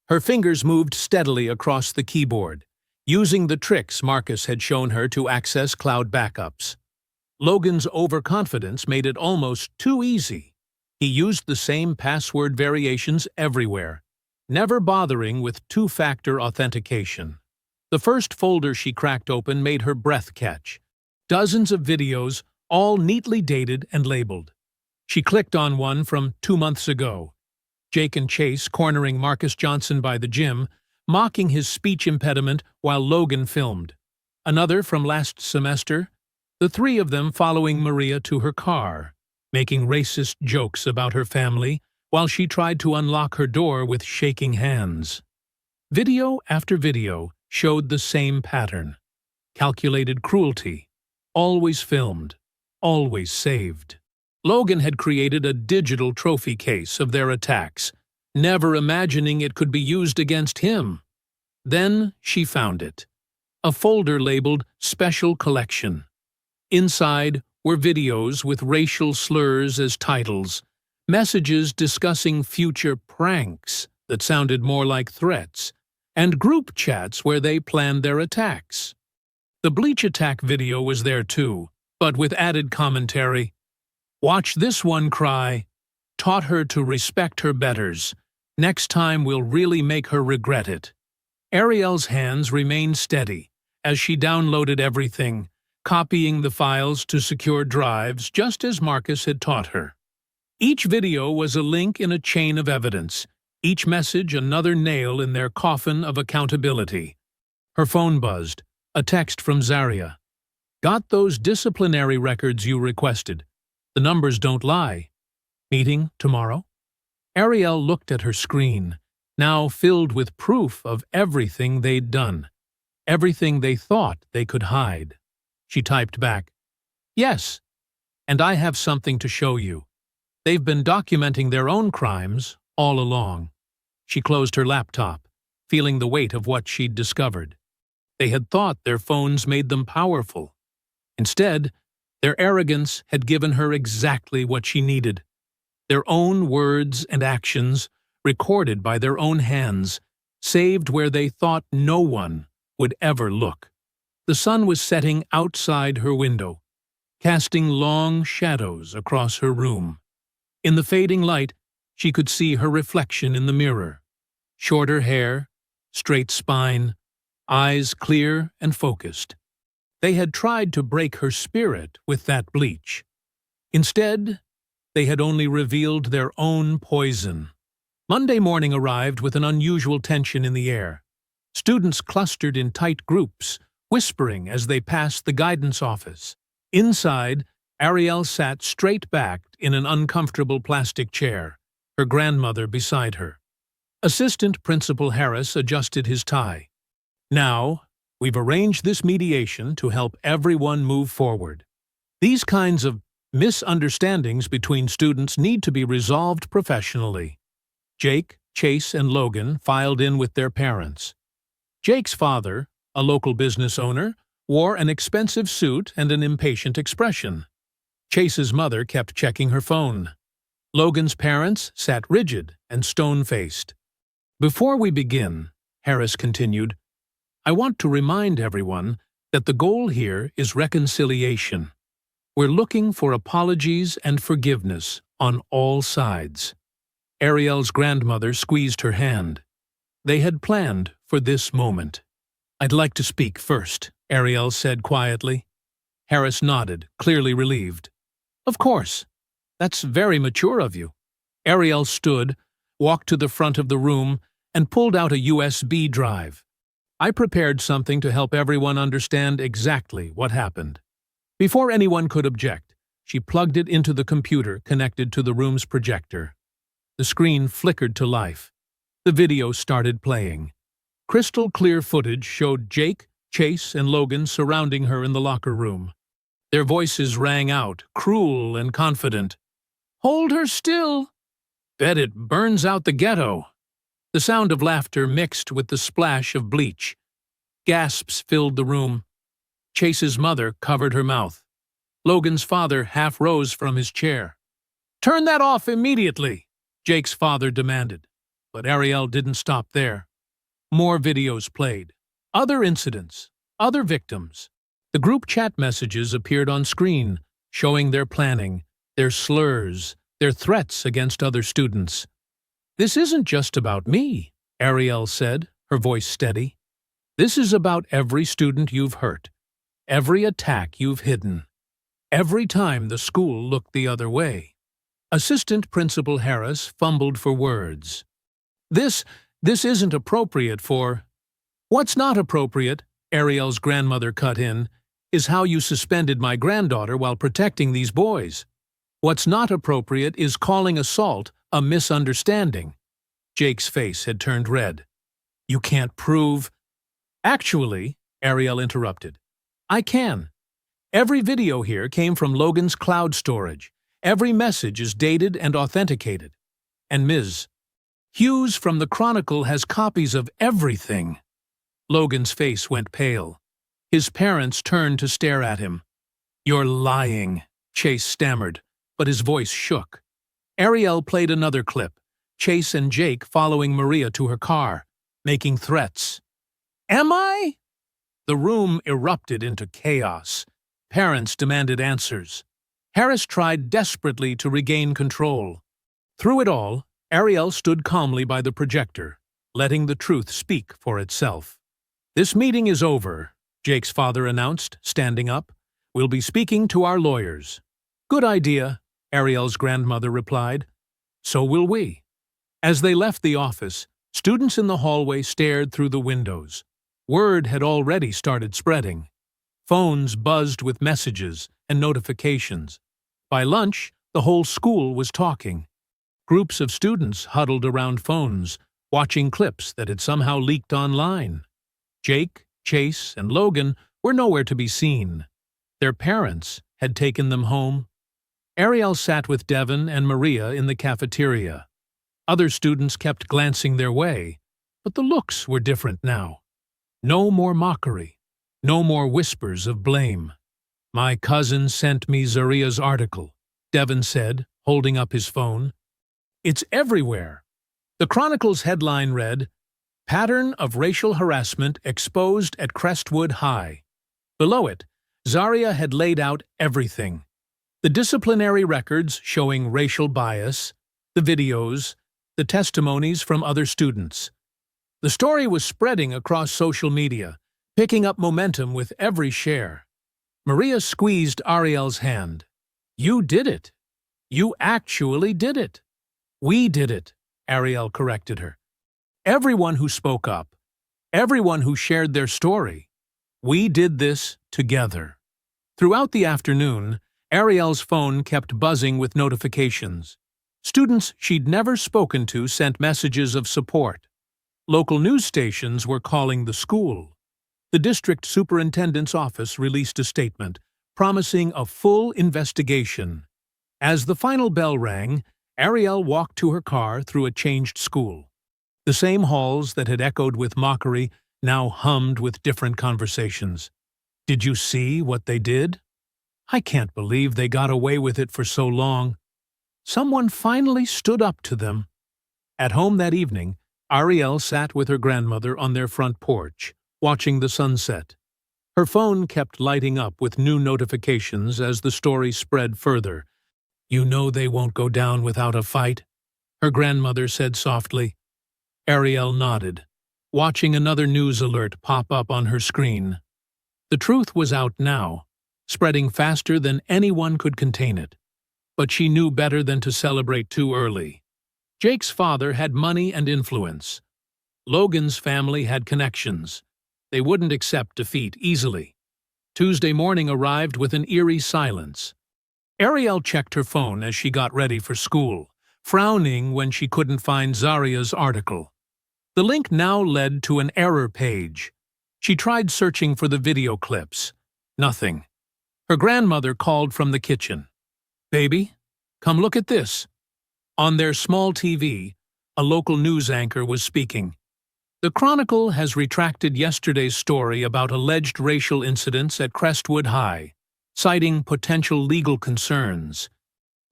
Her fingers moved steadily across the keyboard, using the tricks Marcus had shown her to access cloud backups. Logan's overconfidence made it almost too easy. He used the same password variations everywhere, never bothering with two-factor authentication. The first folder she cracked open made her breath catch. Dozens of videos, all neatly dated and labeled. She clicked on one from 2 months ago. Jake and Chase cornering Marcus Johnson by the gym, mocking his speech impediment while Logan filmed. Another from last semester, the three of them following Maria to her car, making racist jokes about her family while she tried to unlock her door with shaking hands. Video after video showed the same pattern. Calculated cruelty, always filmed, always saved. Logan had created a digital trophy case of their attacks, never imagining it could be used against him. Then she found it. A folder labeled Special Collection. Inside were videos with racial slurs as titles, messages discussing future pranks that sounded more like threats, and group chats where they planned their attacks. The Bleach attack video was there too, but with added commentary. Watch this one cry. Taught her to respect her betters. Next time we'll really make her regret it. Ariel's hands remained steady as she downloaded everything, copying the files to secure drives just as Marcus had taught her. Each video was a link in a chain of evidence, each message another nail in their coffin of accountability. Her phone buzzed, a text from Zaria. Got those disciplinary records you requested. The numbers don't lie. Meeting tomorrow? Ariel looked at her screen, now filled with proof of everything they'd done, everything they thought they could hide. She typed back, "Yes, and I have something to show you. They've been documenting their own crimes all along." She closed her laptop, feeling the weight of what she'd discovered. They had thought their phones made them powerful. Instead, their arrogance had given her exactly what she needed. Their own words and actions, recorded by their own hands, saved where they thought no one would ever look. The sun was setting outside her window, casting long shadows across her room. In the fading light, she could see her reflection in the mirror. Shorter hair, straight spine, eyes clear and focused. They had tried to break her spirit with that bleach. Instead, they had only revealed their own poison. Monday morning arrived with an unusual tension in the air. Students clustered in tight groups, whispering as they passed the guidance office. Inside, Ariel sat straight-backed in an uncomfortable plastic chair, her grandmother beside her. Assistant Principal Harris adjusted his tie. "Now, we've arranged this mediation to help everyone move forward. These kinds of misunderstandings between students need to be resolved professionally." Jake, Chase, and Logan filed in with their parents. Jake's father, a local business owner, wore an expensive suit and an impatient expression. Chase's mother kept checking her phone. Logan's parents sat rigid and stone-faced. "Before we begin," Harris continued, "I want to remind everyone that the goal here is reconciliation. We're looking for apologies and forgiveness on all sides." Ariel's grandmother squeezed her hand. They had planned for this moment. "I'd like to speak first," Ariel said quietly. Harris nodded, clearly relieved. "Of course. That's very mature of you." Ariel stood, walked to the front of the room, and pulled out a USB drive. "I prepared something to help everyone understand exactly what happened." Before anyone could object, she plugged it into the computer connected to the room's projector. The screen flickered to life. The video started playing. Crystal clear footage showed Jake, Chase, and Logan surrounding her in the locker room. Their voices rang out, cruel and confident. "Hold her still! Bet it burns out the ghetto!" The sound of laughter mixed with the splash of bleach. Gasps filled the room. Chase's mother covered her mouth. Logan's father half rose from his chair. "Turn that off immediately!" Jake's father demanded. But Ariel didn't stop there. More videos played. Other incidents. Other victims. The group chat messages appeared on screen, showing their planning, their slurs, their threats against other students. "This isn't just about me," Ariel said, her voice steady. "This is about every student you've hurt, every attack you've hidden, every time the school looked the other way." Assistant Principal Harris fumbled for words. This isn't appropriate for—" "What's not appropriate," Ariel's grandmother cut in, "is how you suspended my granddaughter while protecting these boys. What's not appropriate is calling assault a misunderstanding." Jake's face had turned red. "You can't prove—" "Actually," Ariel interrupted, "I can. Every video here came from Logan's cloud storage. Every message is dated and authenticated. And Ms. Hughes from the Chronicle has copies of everything." Logan's face went pale. His parents turned to stare at him. "You're lying," Chase stammered, but his voice shook. Ariel played another clip, Chase and Jake following Maria to her car, making threats. "Am I?" The room erupted into chaos. Parents demanded answers. Harris tried desperately to regain control. Through it all, Ariel stood calmly by the projector, letting the truth speak for itself. "This meeting is over," Jake's father announced, standing up. "We'll be speaking to our lawyers." "Good idea," Ariel's grandmother replied. "So will we." As they left the office, students in the hallway stared through the windows. Word had already started spreading. Phones buzzed with messages and notifications. By lunch, the whole school was talking. Groups of students huddled around phones, watching clips that had somehow leaked online. Jake, Chase, and Logan were nowhere to be seen. Their parents had taken them home. Ariel sat with Devon and Maria in the cafeteria. Other students kept glancing their way, but the looks were different now. No more mockery. No more whispers of blame. "My cousin sent me Zaria's article," Devon said, holding up his phone. "It's everywhere." The Chronicle's headline read, "Pattern of Racial Harassment Exposed at Crestwood High." Below it, Zaria had laid out everything. The disciplinary records showing racial bias, the videos, the testimonies from other students. The story was spreading across social media, picking up momentum with every share. Maria squeezed Ariel's hand. "You did it. You actually did it." "We did it," Ariel corrected her. "Everyone who spoke up, everyone who shared their story. We did this together." Throughout the afternoon, Ariel's phone kept buzzing with notifications. Students she'd never spoken to sent messages of support. Local news stations were calling the school. The district superintendent's office released a statement, promising a full investigation. As the final bell rang, Ariel walked to her car through a changed school. The same halls that had echoed with mockery now hummed with different conversations. "Did you see what they did? I can't believe they got away with it for so long. Someone finally stood up to them." At home that evening, Ariel sat with her grandmother on their front porch, watching the sunset. Her phone kept lighting up with new notifications as the story spread further. "You know they won't go down without a fight," her grandmother said softly. Ariel nodded, watching another news alert pop up on her screen. The truth was out now, spreading faster than anyone could contain it. but she knew better than to celebrate too early. Jake's father had money and influence. Logan's family had connections. They wouldn't accept defeat easily. Tuesday morning arrived with an eerie silence. Ariel checked her phone as she got ready for school, frowning when she couldn't find Zaria's article. The link now led to an error page. She tried searching for the video clips. Nothing. Her grandmother called from the kitchen. "Baby, come look at this." On their small TV, a local news anchor was speaking. The Chronicle has retracted yesterday's story about alleged racial incidents at Crestwood High, citing potential legal concerns.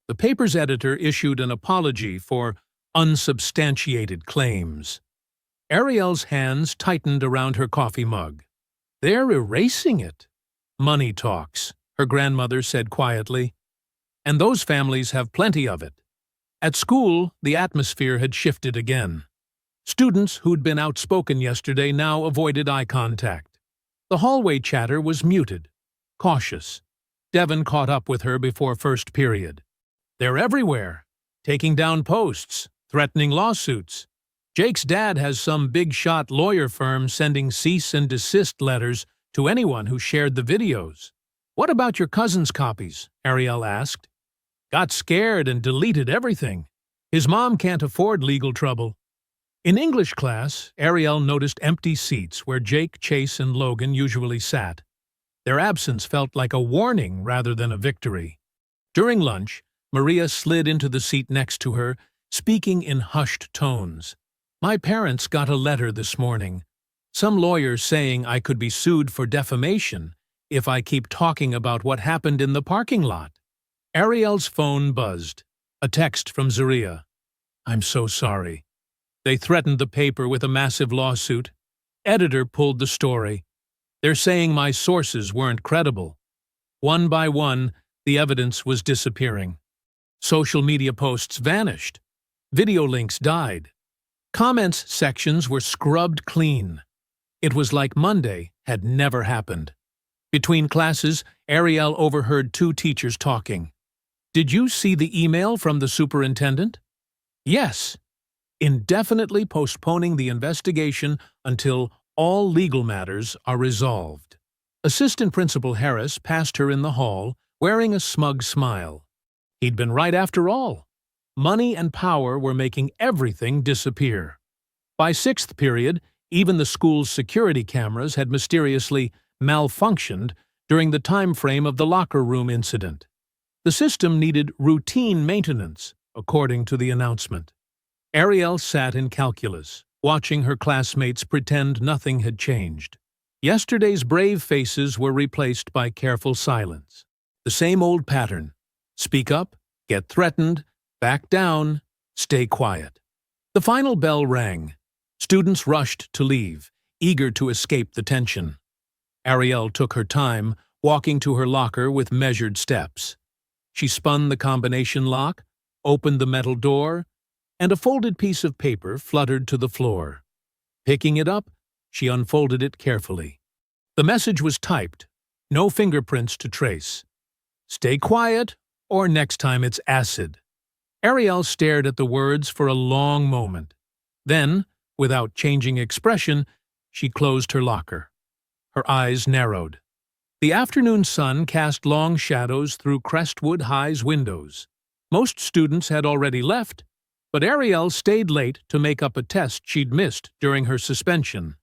The paper's editor issued an apology for unsubstantiated claims. Ariel's hands tightened around her coffee mug. "They're erasing it." "Money talks," her grandmother said quietly. "And those families have plenty of it." At school, the atmosphere had shifted again. Students who'd been outspoken yesterday now avoided eye contact. The hallway chatter was muted, cautious. Devon caught up with her before first period. "They're everywhere, taking down posts, threatening lawsuits. Jake's dad has some big-shot lawyer firm sending cease and desist letters to anyone who shared the videos." "What about your cousin's copies?" Ariel asked. "Got scared and deleted everything. His mom can't afford legal trouble." In English class, Ariel noticed empty seats where Jake, Chase, and Logan usually sat. Their absence felt like a warning rather than a victory. During lunch, Maria slid into the seat next to her, speaking in hushed tones. "My parents got a letter this morning. Some lawyer saying I could be sued for defamation if I keep talking about what happened in the parking lot." Ariel's phone buzzed. A text from Zaria. "I'm so sorry." They threatened the paper with a massive lawsuit. Editor pulled the story. "They're saying my sources weren't credible." One by one, the evidence was disappearing. Social media posts vanished. Video links died. Comments sections were scrubbed clean. It was like Monday had never happened. Between classes, Ariel overheard two teachers talking. "Did you see the email from the superintendent?" "Yes." "Indefinitely postponing the investigation until all legal matters are resolved." Assistant Principal Harris passed her in the hall, wearing a smug smile. He'd been right after all. Money and power were making everything disappear. By sixth period, even the school's security cameras had mysteriously malfunctioned during the time frame of the locker room incident. The system needed routine maintenance, according to the announcement. Ariel sat in calculus, watching her classmates pretend nothing had changed. Yesterday's brave faces were replaced by careful silence. The same old pattern. Speak up, get threatened, back down, stay quiet. The final bell rang. Students rushed to leave, eager to escape the tension. Ariel took her time, walking to her locker with measured steps. She spun the combination lock, opened the metal door, and a folded piece of paper fluttered to the floor. Picking it up, she unfolded it carefully. The message was typed, no fingerprints to trace. "Stay quiet, or next time it's acid." Ariel stared at the words for a long moment. Then, without changing expression, she closed her locker. Her eyes narrowed. The afternoon sun cast long shadows through Crestwood High's windows. Most students had already left, but Ariel stayed late to make up a test she'd missed during her suspension.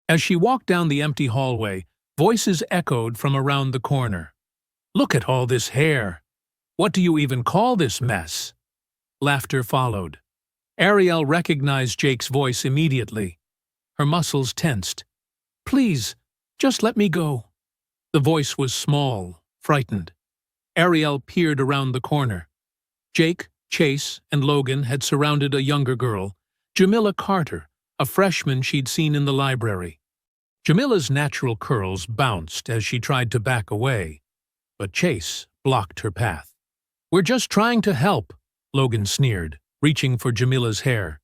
As she walked down the empty hallway, voices echoed from around the corner. "Look at all this hair! What do you even call this mess?" Laughter followed. Ariel recognized Jake's voice immediately. Her muscles tensed. "Please, just let me go." The voice was small, frightened. Ariel peered around the corner. Jake, Chase, and Logan had surrounded a younger girl, Jamila Carter, a freshman she'd seen in the library. Jamila's natural curls bounced as she tried to back away, but Chase blocked her path. "We're just trying to help," Logan sneered, reaching for Jamila's hair.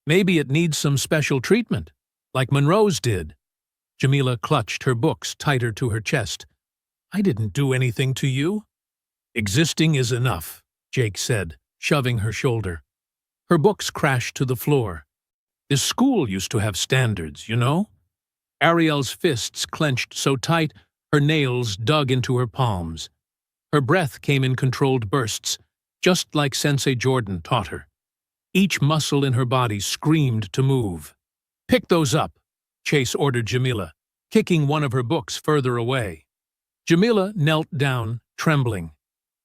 "Maybe it needs some special treatment, like Monroe's did." Jamila clutched her books tighter to her chest. "I didn't do anything to you." "Existing is enough," Jake said, shoving her shoulder. Her books crashed to the floor. This school used to have standards, you know? Ariel's fists clenched so tight, her nails dug into her palms. Her breath came in controlled bursts, just like Sensei Jordan taught her. Each muscle in her body screamed to move. "Pick those up," Chase ordered Jamila, kicking one of her books further away. Jamila knelt down, trembling.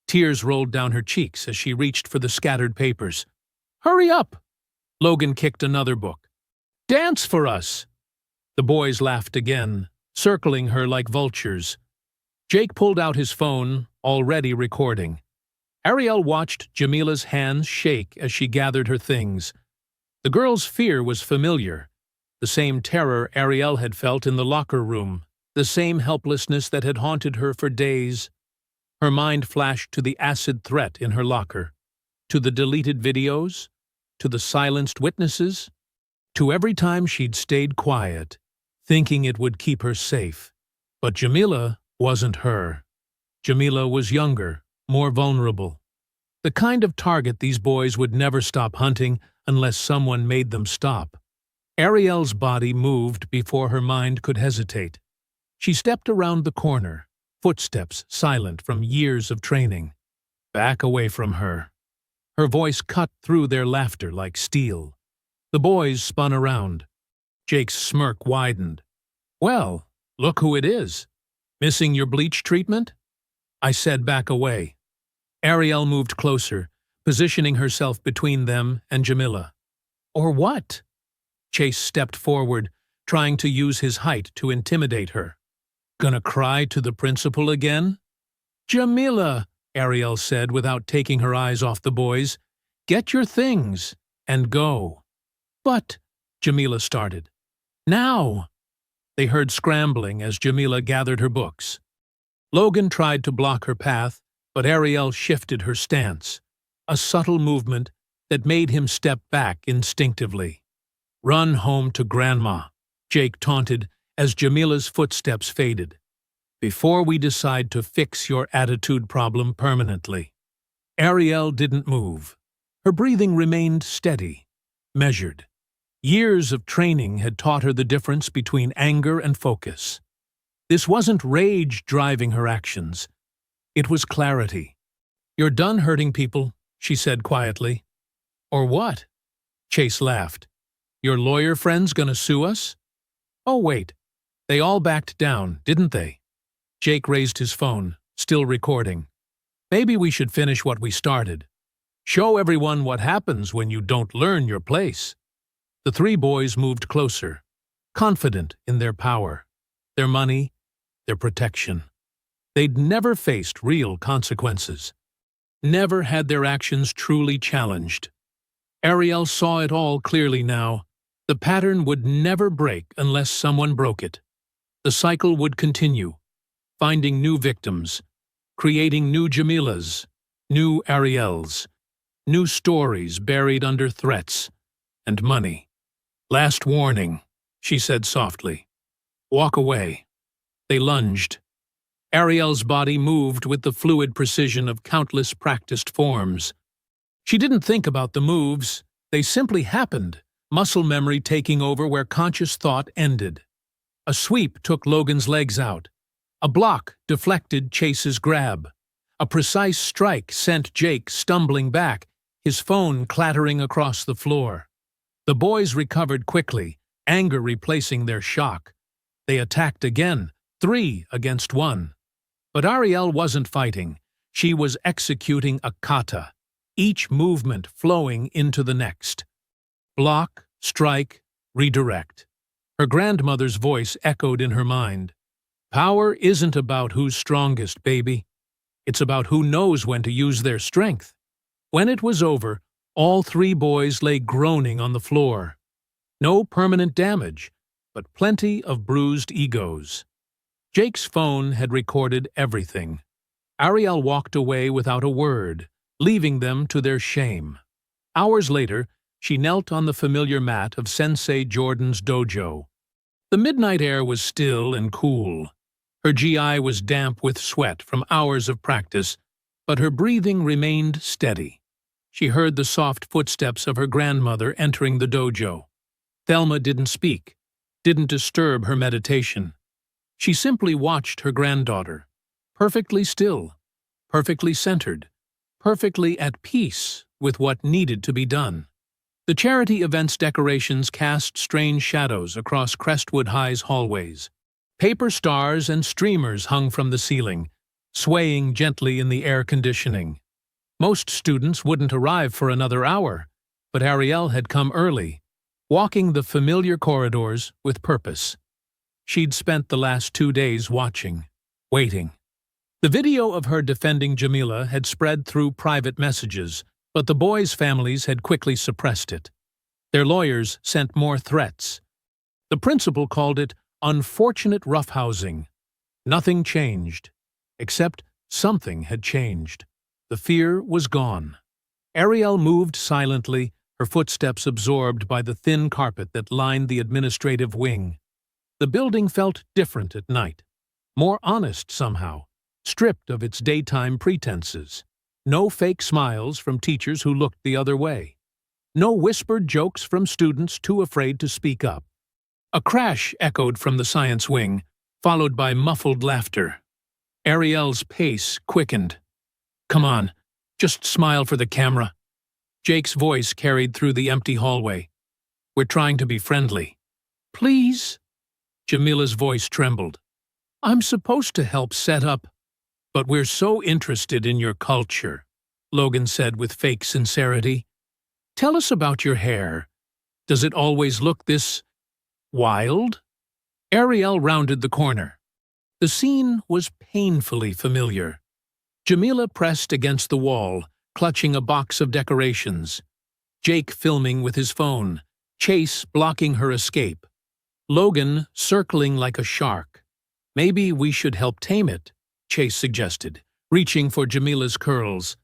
Tears rolled down her cheeks as she reached for the scattered papers. "Hurry up!" Logan kicked another book. "Dance for us!" The boys laughed again, circling her like vultures. Jake pulled out his phone, already recording. Ariel watched Jamila's hands shake as she gathered her things. The girl's fear was familiar. The same terror Ariel had felt in the locker room, the same helplessness that had haunted her for days. Her mind flashed to the acid threat in her locker, to the deleted videos, to the silenced witnesses, to every time she'd stayed quiet, thinking it would keep her safe. But Jamila wasn't her. Jamila was younger, more vulnerable. The kind of target these boys would never stop hunting unless someone made them stop. Ariel's body moved before her mind could hesitate. She stepped around the corner, footsteps silent from years of training. Back away from her. Her voice cut through their laughter like steel. The boys spun around. Jake's smirk widened. "Well, look who it is. Missing your bleach treatment?" I said back away. Ariel moved closer, positioning herself between them and Jamila. "Or what?" Chase stepped forward, trying to use his height to intimidate her. "Gonna cry to the principal again?" "Jamila," Ariel said without taking her eyes off the boys, "get your things and go." "But," Jamila started. "Now!" They heard scrambling as Jamila gathered her books. Logan tried to block her path, but Ariel shifted her stance, a subtle movement that made him step back instinctively. "Run home to Grandma," Jake taunted as Jamila's footsteps faded, "before we decide to fix your attitude problem permanently." Ariel didn't move. Her breathing remained steady, measured. Years of training had taught her the difference between anger and focus. This wasn't rage driving her actions. It was clarity. "You're done hurting people," she said quietly. "Or what?" Chase laughed. "Your lawyer friends gonna sue us?" "Oh, wait. They all backed down, didn't they?" Jake raised his phone, still recording. "Maybe we should finish what we started. Show everyone what happens when you don't learn your place." The three boys moved closer, confident in their power, their money, their protection. They'd never faced real consequences. Never had their actions truly challenged. Ariel saw it all clearly now. The pattern would never break unless someone broke it. The cycle would continue, finding new victims, creating new Jamilas, new Ariels, new stories buried under threats and money. "Last warning," she said softly. "Walk away." They lunged. Ariel's body moved with the fluid precision of countless practiced forms. She didn't think about the moves. They simply happened, muscle memory taking over where conscious thought ended. A sweep took Logan's legs out. A block deflected Chase's grab. A precise strike sent Jake stumbling back, his phone clattering across the floor. The boys recovered quickly, anger replacing their shock. They attacked again, 3 against 1. But Ariel wasn't fighting. She was executing a kata, each movement flowing into the next. Block, strike, redirect. Her grandmother's voice echoed in her mind. "Power isn't about who's strongest, baby. It's about who knows when to use their strength." When it was over, all 3 boys lay groaning on the floor. No permanent damage, but plenty of bruised egos. Jake's phone had recorded everything. Ariel walked away without a word, leaving them to their shame. Hours later, she knelt on the familiar mat of Sensei Jordan's dojo. The midnight air was still and cool. Her GI was damp with sweat from hours of practice, but her breathing remained steady. She heard the soft footsteps of her grandmother entering the dojo. Thelma didn't speak, didn't disturb her meditation. She simply watched her granddaughter, perfectly still, perfectly centered, perfectly at peace with what needed to be done. The charity event's decorations cast strange shadows across Crestwood High's hallways. Paper stars and streamers hung from the ceiling, swaying gently in the air conditioning. Most students wouldn't arrive for another hour, but Ariel had come early, walking the familiar corridors with purpose. She'd spent the last 2 days watching, waiting. The video of her defending Jamila had spread through private messages, but the boys' families had quickly suppressed it. Their lawyers sent more threats. The principal called it unfortunate roughhousing. Nothing changed, except something had changed. The fear was gone. Ariel moved silently, her footsteps absorbed by the thin carpet that lined the administrative wing. The building felt different at night, more honest somehow, stripped of its daytime pretenses. No fake smiles from teachers who looked the other way. No whispered jokes from students too afraid to speak up. A crash echoed from the science wing, followed by muffled laughter. Ariel's pace quickened. "Come on, just smile for the camera." Jake's voice carried through the empty hallway. "We're trying to be friendly." "Please?" Jamila's voice trembled. "I'm supposed to help set up." "But we're so interested in your culture," Logan said with fake sincerity. "Tell us about your hair. Does it always look this wild?" Ariel rounded the corner. The scene was painfully familiar. Jamila pressed against the wall, clutching a box of decorations. Jake filming with his phone, Chase blocking her escape. Logan circling like a shark. "Maybe we should help tame it," Chase suggested, reaching for Jamila's curls.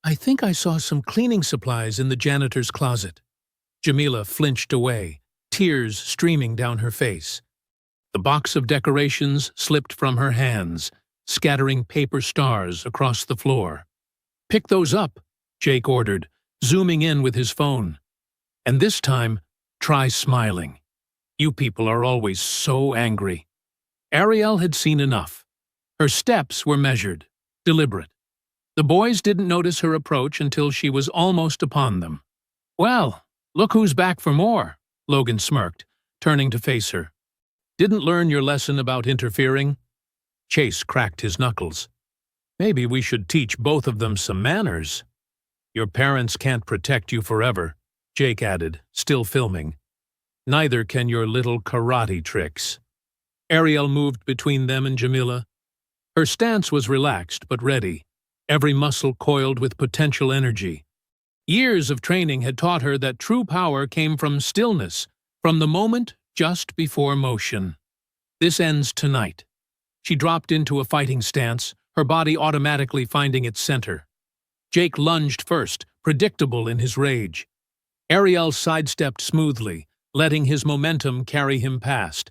"I think I saw some cleaning supplies in the janitor's closet." Jamila flinched away, tears streaming down her face. The box of decorations slipped from her hands, scattering paper stars across the floor. "Pick those up," Jake ordered, zooming in with his phone. "And this time, try smiling. You people are always so angry." Ariel had seen enough. Her steps were measured, deliberate. The boys didn't notice her approach until she was almost upon them. "Well, look who's back for more," Logan smirked, turning to face her. "Didn't learn your lesson about interfering?" Chase cracked his knuckles. "Maybe we should teach both of them some manners." "Your parents can't protect you forever," Jake added, still filming. "Neither can your little karate tricks." Ariel moved between them and Jamila. Her stance was relaxed but ready, every muscle coiled with potential energy. Years of training had taught her that true power came from stillness, from the moment just before motion. "This ends tonight." She dropped into a fighting stance, her body automatically finding its center. Jake lunged first, predictable in his rage. Ariel sidestepped smoothly, letting his momentum carry him past.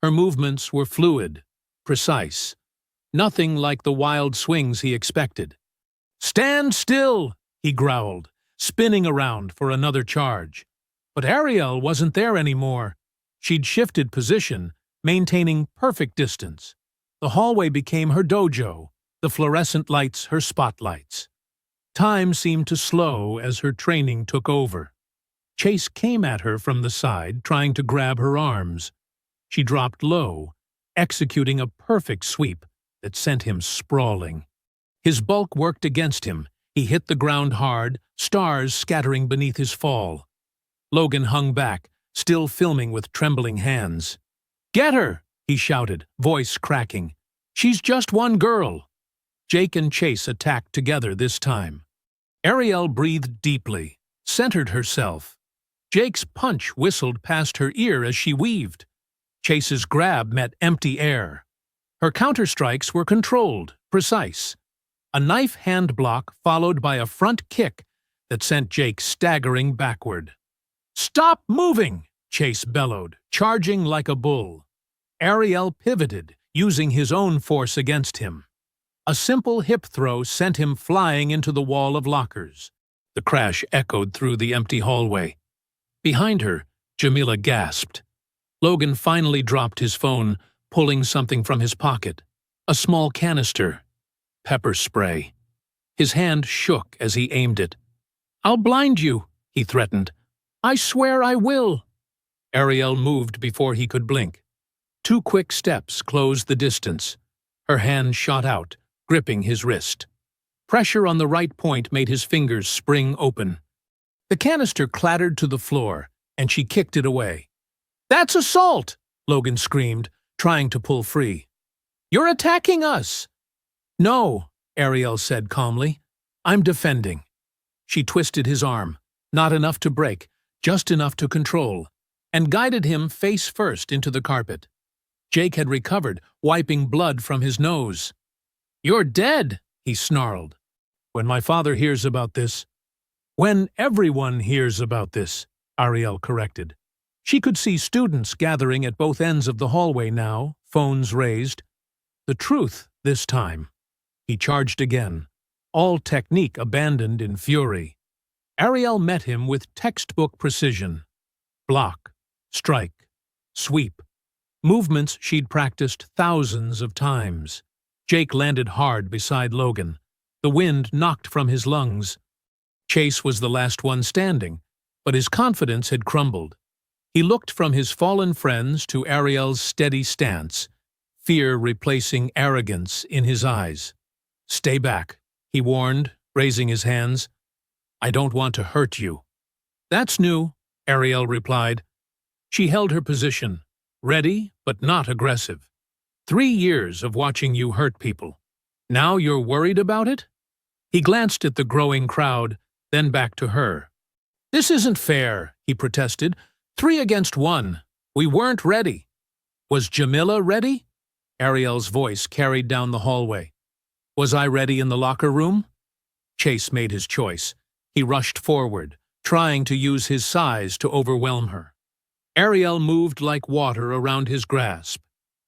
Her movements were fluid, precise. Nothing like the wild swings he expected. "Stand still!" he growled, spinning around for another charge. But Ariel wasn't there anymore. She'd shifted position, maintaining perfect distance. The hallway became her dojo, the fluorescent lights her spotlights. Time seemed to slow as her training took over. Chase came at her from the side, trying to grab her arms. She dropped low, executing a perfect sweep that sent him sprawling. His bulk worked against him. He hit the ground hard, stars scattering beneath his fall. Logan hung back, still filming with trembling hands. "Get her!" he shouted, voice cracking. "She's just one girl." Jake and Chase attacked together this time. Ariel breathed deeply, centered herself. Jake's punch whistled past her ear as she weaved. Chase's grab met empty air. Her counterstrikes were controlled, precise. A knife hand block followed by a front kick that sent Jake staggering backward. "Stop moving!" Chase bellowed, charging like a bull. Ariel pivoted, using his own force against him. A simple hip throw sent him flying into the wall of lockers. The crash echoed through the empty hallway. Behind her, Jamila gasped. Logan finally dropped his phone, pulling something from his pocket. A small canister. Pepper spray. His hand shook as he aimed it. "I'll blind you," he threatened. "I swear I will." Ariel moved before he could blink. 2 quick steps closed the distance. Her hand shot out, gripping his wrist. Pressure on the right point made his fingers spring open. The canister clattered to the floor, and she kicked it away. "That's assault!" Logan screamed, trying to pull free. "You're attacking us!" "No," Ariel said calmly. "I'm defending." She twisted his arm, not enough to break, just enough to control, and guided him face first into the carpet. Jake had recovered, wiping blood from his nose. "You're dead," he snarled. "When my father hears about this—" "When everyone hears about this," Ariel corrected. She could see students gathering at both ends of the hallway now, phones raised. The truth this time. He charged again, all technique abandoned in fury. Ariel met him with textbook precision. Block, strike, sweep. Movements she'd practiced thousands of times. Jake landed hard beside Logan. The wind knocked from his lungs. Chase was the last one standing, but his confidence had crumbled. He looked from his fallen friends to Ariel's steady stance, fear replacing arrogance in his eyes. "Stay back," he warned, raising his hands. "I don't want to hurt you." "That's new," Ariel replied. She held her position, ready but not aggressive. 3 years of watching you hurt people. Now you're worried about it? He glanced at the growing crowd, then back to her. "This isn't fair," he protested. 3 against 1. We weren't ready." "Was Jamila ready?" Ariel's voice carried down the hallway. "Was I ready in the locker room?" Chase made his choice. He rushed forward, trying to use his size to overwhelm her. Ariel moved like water around his grasp,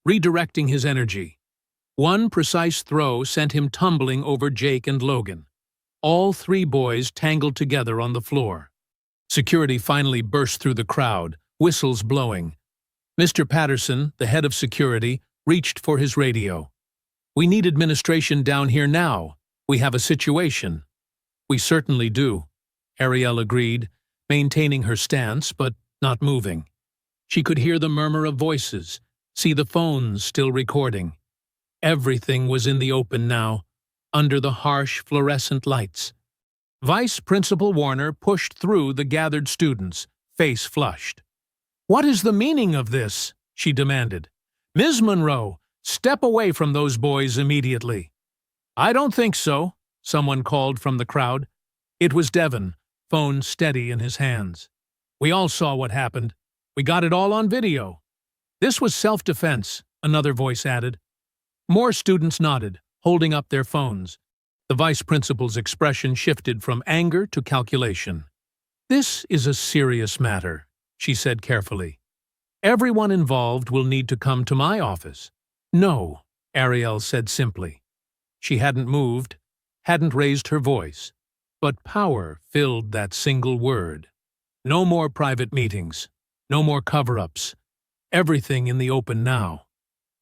redirecting his energy. One precise throw sent him tumbling over Jake and Logan. All 3 boys tangled together on the floor. Security finally burst through the crowd, whistles blowing. Mr. Patterson, the head of security, reached for his radio. "We need administration down here now. We have a situation." "We certainly do," Ariel agreed, maintaining her stance but not moving. She could hear the murmur of voices, see the phones still recording. Everything was in the open now, under the harsh fluorescent lights. Vice Principal Warner pushed through the gathered students, face flushed. "What is the meaning of this?" she demanded. "Ms. Monroe, step away from those boys immediately." "I don't think so," someone called from the crowd. It was Devon, phone steady in his hands. "We all saw what happened. We got it all on video." "This was self-defense," another voice added. More students nodded, holding up their phones. The vice principal's expression shifted from anger to calculation. "This is a serious matter," she said carefully. "Everyone involved will need to come to my office." "No," Ariel said simply. She hadn't moved, hadn't raised her voice, but power filled that single word. No more private meetings, no more cover-ups. Everything in the open now.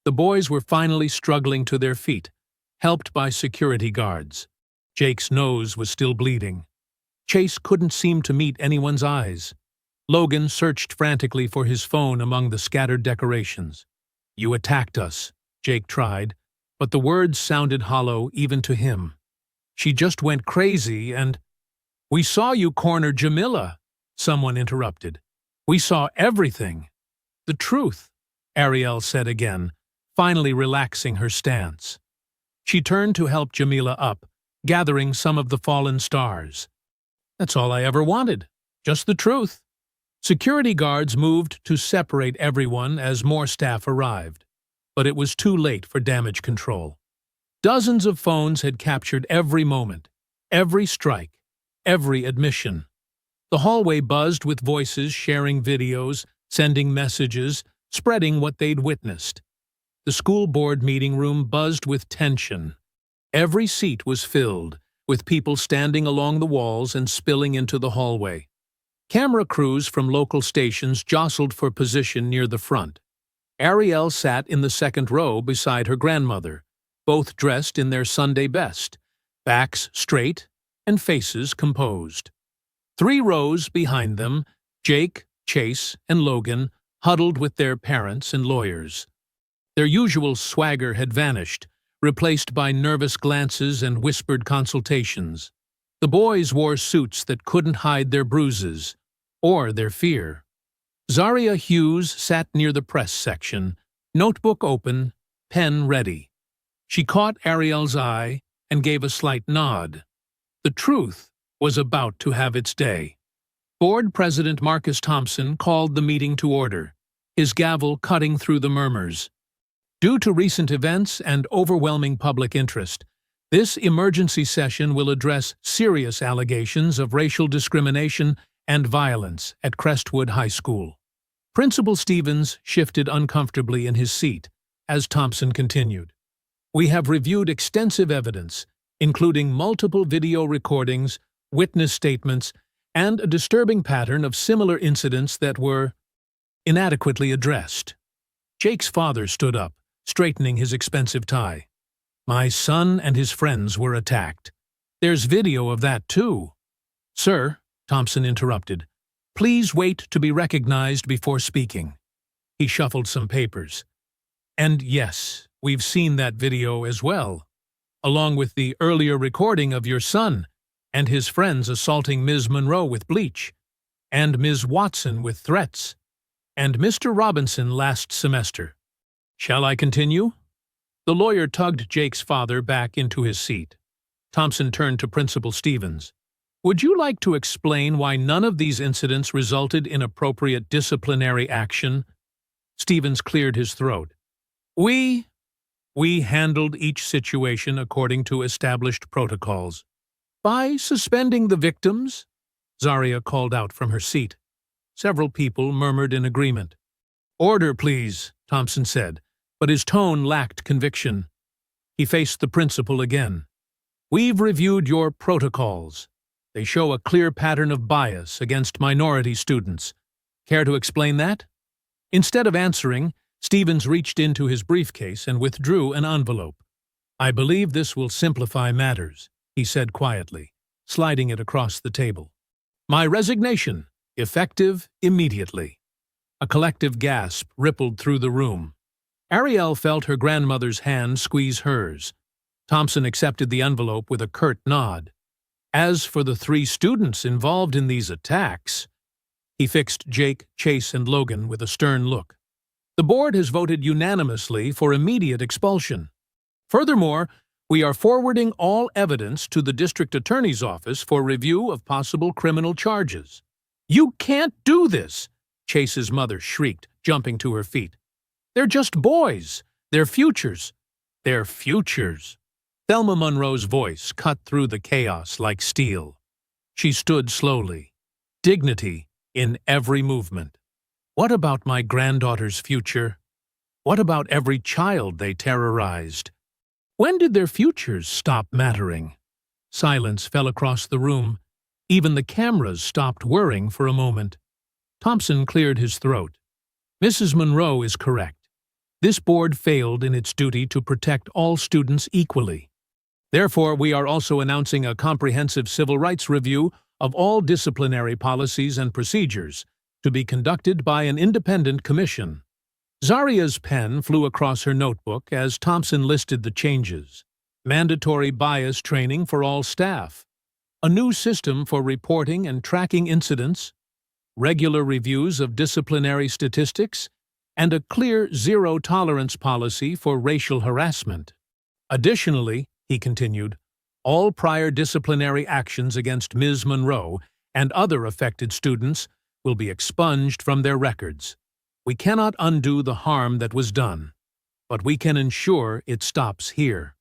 The boys were finally struggling to their feet, helped by security guards. Jake's nose was still bleeding. Chase couldn't seem to meet anyone's eyes. Logan searched frantically for his phone among the scattered decorations. "You attacked us," Jake tried, but the words sounded hollow even to him. "She just went crazy and—" "We saw you corner Jamila," someone interrupted. "We saw everything." "The truth," Ariel said again, finally relaxing her stance. She turned to help Jamila up, gathering some of the fallen stars. "That's all I ever wanted. Just the truth." Security guards moved to separate everyone as more staff arrived, but it was too late for damage control. Dozens of phones had captured every moment, every strike, every admission. The hallway buzzed with voices sharing videos, sending messages, spreading what they'd witnessed. The school board meeting room buzzed with tension. Every seat was filled, with people standing along the walls and spilling into the hallway. Camera crews from local stations jostled for position near the front. Ariel sat in the second row beside her grandmother, both dressed in their Sunday best, backs straight and faces composed. 3 rows behind them, Jake, Chase, and Logan huddled with their parents and lawyers. Their usual swagger had vanished, replaced by nervous glances and whispered consultations. The boys wore suits that couldn't hide their bruises or their fear. Zaria Hughes sat near the press section, notebook open, pen ready. She caught Ariel's eye and gave a slight nod. The truth was about to have its day. Board President Marcus Thompson called the meeting to order, his gavel cutting through the murmurs. Due to recent events and overwhelming public interest, this emergency session will address serious allegations of racial discrimination and violence at Crestwood High School. Principal Stevens shifted uncomfortably in his seat as Thompson continued. We have reviewed extensive evidence, including multiple video recordings, witness statements, and a disturbing pattern of similar incidents that were inadequately addressed. Jake's father stood up, straightening his expensive tie. My son and his friends were attacked. There's video of that too. Sir, Thompson interrupted, please wait to be recognized before speaking. He shuffled some papers. And yes, we've seen that video as well, along with the earlier recording of your son and his friends assaulting Ms. Monroe with bleach, and Ms. Watson with threats, and Mr. Robinson last semester. Shall I continue? The lawyer tugged Jake's father back into his seat. Thompson turned to Principal Stevens. Would you like to explain why none of these incidents resulted in appropriate disciplinary action? Stevens cleared his throat. We handled each situation according to established protocols. By suspending the victims? Zaria called out from her seat. Several people murmured in agreement. Order, please, Thompson said, but his tone lacked conviction. He faced the principal again. We've reviewed your protocols. They show a clear pattern of bias against minority students. Care to explain that? Instead of answering, Stevens reached into his briefcase and withdrew an envelope. I believe this will simplify matters, he said quietly, sliding it across the table. My resignation, effective immediately. A collective gasp rippled through the room. Ariel felt her grandmother's hand squeeze hers. Thompson accepted the envelope with a curt nod. As for the 3 students involved in these attacks, he fixed Jake, Chase, and Logan with a stern look. The board has voted unanimously for immediate expulsion. Furthermore, we are forwarding all evidence to the district attorney's office for review of possible criminal charges. You can't do this, Chase's mother shrieked, jumping to her feet. They're just boys. They're futures. They're futures. Thelma Monroe's voice cut through the chaos like steel. She stood slowly, dignity in every movement. What about my granddaughter's future? What about every child they terrorized? When did their futures stop mattering? Silence fell across the room. Even the cameras stopped whirring for a moment. Thompson cleared his throat. Mrs. Monroe is correct. This board failed in its duty to protect all students equally. Therefore, we are also announcing a comprehensive civil rights review of all disciplinary policies and procedures to be conducted by an independent commission. Zaria's pen flew across her notebook as Thompson listed the changes. Mandatory bias training for all staff. A new system for reporting and tracking incidents. Regular reviews of disciplinary statistics, and a clear zero-tolerance policy for racial harassment. Additionally, he continued, all prior disciplinary actions against Ms. Monroe and other affected students will be expunged from their records. We cannot undo the harm that was done, but we can ensure it stops here.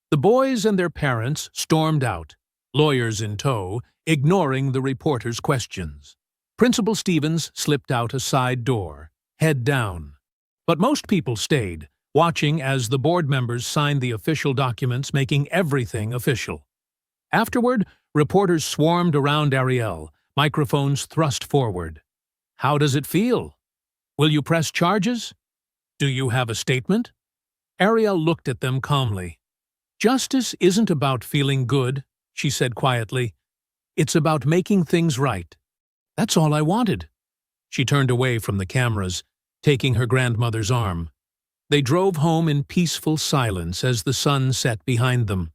The boys and their parents stormed out, lawyers in tow, ignoring the reporter's questions. Principal Stevens slipped out a side door, head down. But most people stayed, watching as the board members signed the official documents making everything official. Afterward, reporters swarmed around Ariel, microphones thrust forward. "How does it feel? Will you press charges? Do you have a statement?" Ariel looked at them calmly. "Justice isn't about feeling good," she said quietly. "It's about making things right. That's all I wanted." She turned away from the cameras, taking her grandmother's arm. They drove home in peaceful silence as the sun set behind them.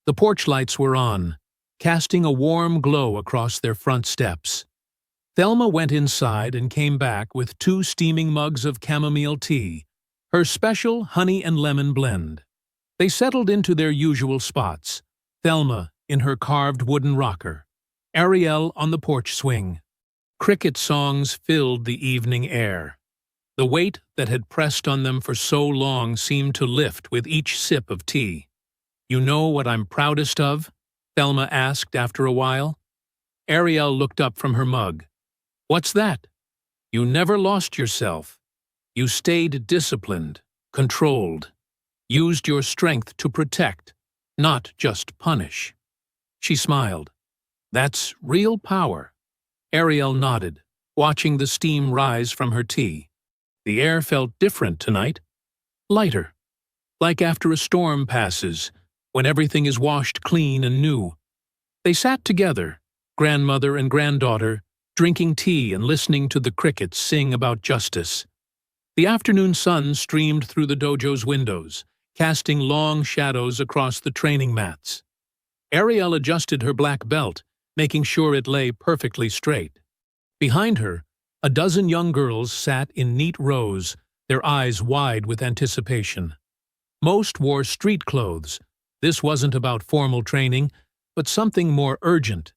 The porch lights were on, casting a warm glow across their front steps. Thelma went inside and came back with 2 steaming mugs of chamomile tea, her special honey and lemon blend. They settled into their usual spots, Thelma in her carved wooden rocker, Ariel on the porch swing. Cricket songs filled the evening air. The weight that had pressed on them for so long seemed to lift with each sip of tea. "You know what I'm proudest of?" Thelma asked after a while. Ariel looked up from her mug. "What's that?" "You never lost yourself. You stayed disciplined, controlled, used your strength to protect, not just punish." She smiled. "That's real power." Ariel nodded, watching the steam rise from her tea. The air felt different tonight. Lighter. Like after a storm passes, when everything is washed clean and new. They sat together, grandmother and granddaughter, drinking tea and listening to the crickets sing about justice. The afternoon sun streamed through the dojo's windows, casting long shadows across the training mats. Ariel adjusted her black belt, making sure it lay perfectly straight. Behind her, a dozen young girls sat in neat rows, their eyes wide with anticipation. Most wore street clothes. This wasn't about formal training, but something more urgent.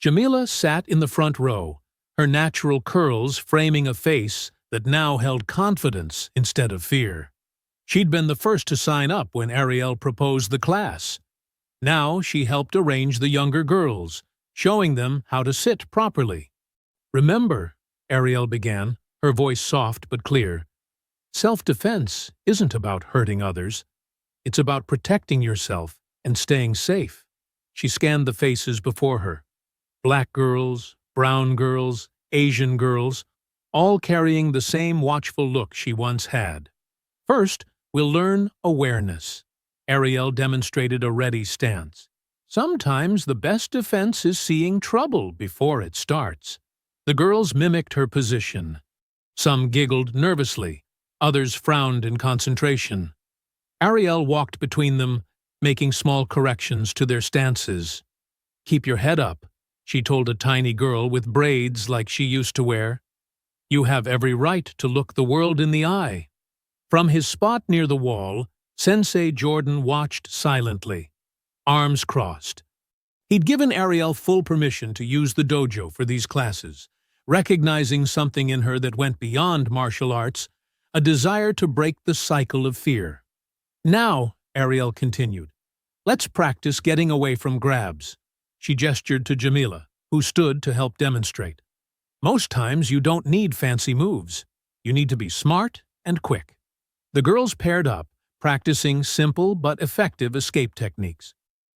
Jamila sat in the front row, her natural curls framing a face that now held confidence instead of fear. She'd been the first to sign up when Ariel proposed the class. Now she helped arrange the younger girls, showing them how to sit properly. "Remember," Ariel began, her voice soft but clear, "self-defense isn't about hurting others. It's about protecting yourself and staying safe." She scanned the faces before her. Black girls, brown girls, Asian girls, all carrying the same watchful look she once had. "First, we'll learn awareness." Ariel demonstrated a ready stance. "Sometimes the best defense is seeing trouble before it starts." The girls mimicked her position. Some giggled nervously, others frowned in concentration. Ariel walked between them, making small corrections to their stances. "Keep your head up," she told a tiny girl with braids like she used to wear. "You have every right to look the world in the eye." From his spot near the wall, Sensei Jordan watched silently, arms crossed. He'd given Ariel full permission to use the dojo for these classes, recognizing something in her that went beyond martial arts, a desire to break the cycle of fear. "Now," Ariel continued, "let's practice getting away from grabs." She gestured to Jamila, who stood to help demonstrate. "Most times you don't need fancy moves. You need to be smart and quick." The girls paired up, practicing simple but effective escape techniques.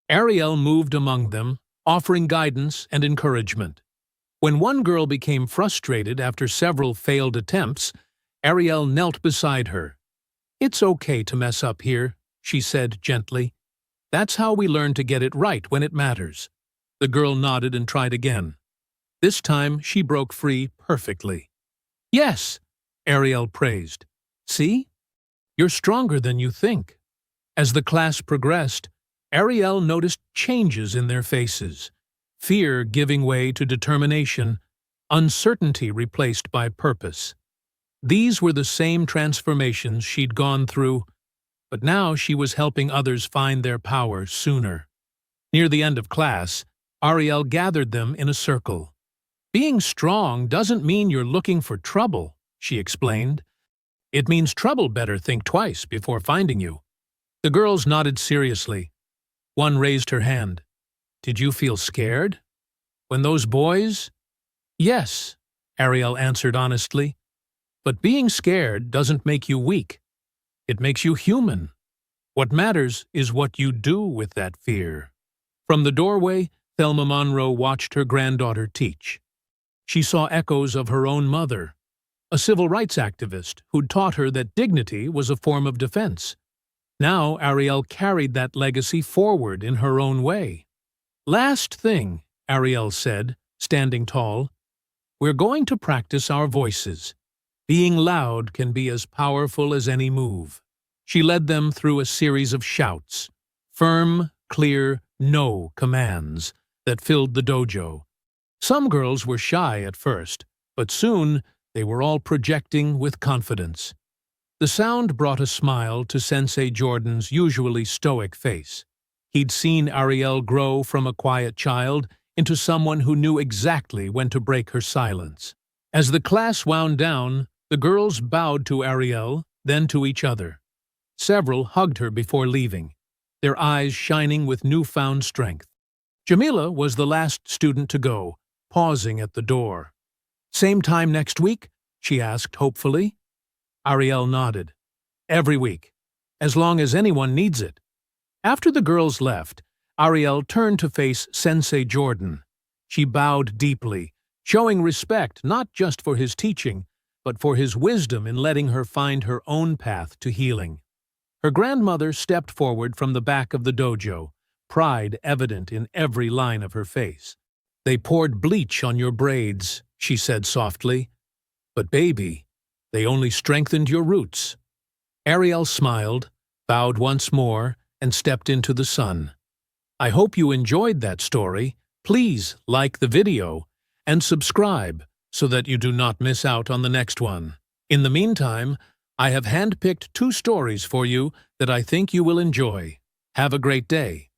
Ariel moved among them, offering guidance and encouragement. When one girl became frustrated after several failed attempts, Ariel knelt beside her. "It's okay to mess up here," she said gently. "That's how we learn to get it right when it matters." The girl nodded and tried again. This time she broke free perfectly. "Yes," Ariel praised. "See? You're stronger than you think." As the class progressed, Ariel noticed changes in their faces. Fear giving way to determination, uncertainty replaced by purpose. These were the same transformations she'd gone through, but now she was helping others find their power sooner. Near the end of class, Ariel gathered them in a circle. "Being strong doesn't mean you're looking for trouble," she explained. "It means trouble better think twice before finding you." The girls nodded seriously. One raised her hand. "Did you feel scared? When those boys—" "Yes," Ariel answered honestly. "But being scared doesn't make you weak. It makes you human. What matters is what you do with that fear. From the doorway, Thelma Monroe watched her granddaughter teach. She saw echoes of her own mother, a civil rights activist who'd taught her that dignity was a form of defense. Now Ariel carried that legacy forward in her own way. "Last thing," Ariel said, standing tall, "we're going to practice our voices. Being loud can be as powerful as any move." She led them through a series of shouts, firm, clear, no commands that filled the dojo. Some girls were shy at first, but soon they were all projecting with confidence. The sound brought a smile to Sensei Jordan's usually stoic face. He'd seen Ariel grow from a quiet child into someone who knew exactly when to break her silence. As the class wound down, the girls bowed to Ariel, then to each other. Several hugged her before leaving, their eyes shining with newfound strength. Jamila was the last student to go, pausing at the door. "Same time next week?" she asked hopefully. Ariel nodded. "Every week, as long as anyone needs it." After the girls left, Ariel turned to face Sensei Jordan. She bowed deeply, showing respect not just for his teaching, but for his wisdom in letting her find her own path to healing. Her grandmother stepped forward from the back of the dojo, pride evident in every line of her face. "They poured bleach on your braids," she said softly. "But baby, they only strengthened your roots." Ariel smiled, bowed once more, and stepped into the sun. I hope you enjoyed that story. Please like the video and subscribe so that you do not miss out on the next one. In the meantime, I have handpicked 2 stories for you that I think you will enjoy. Have a great day.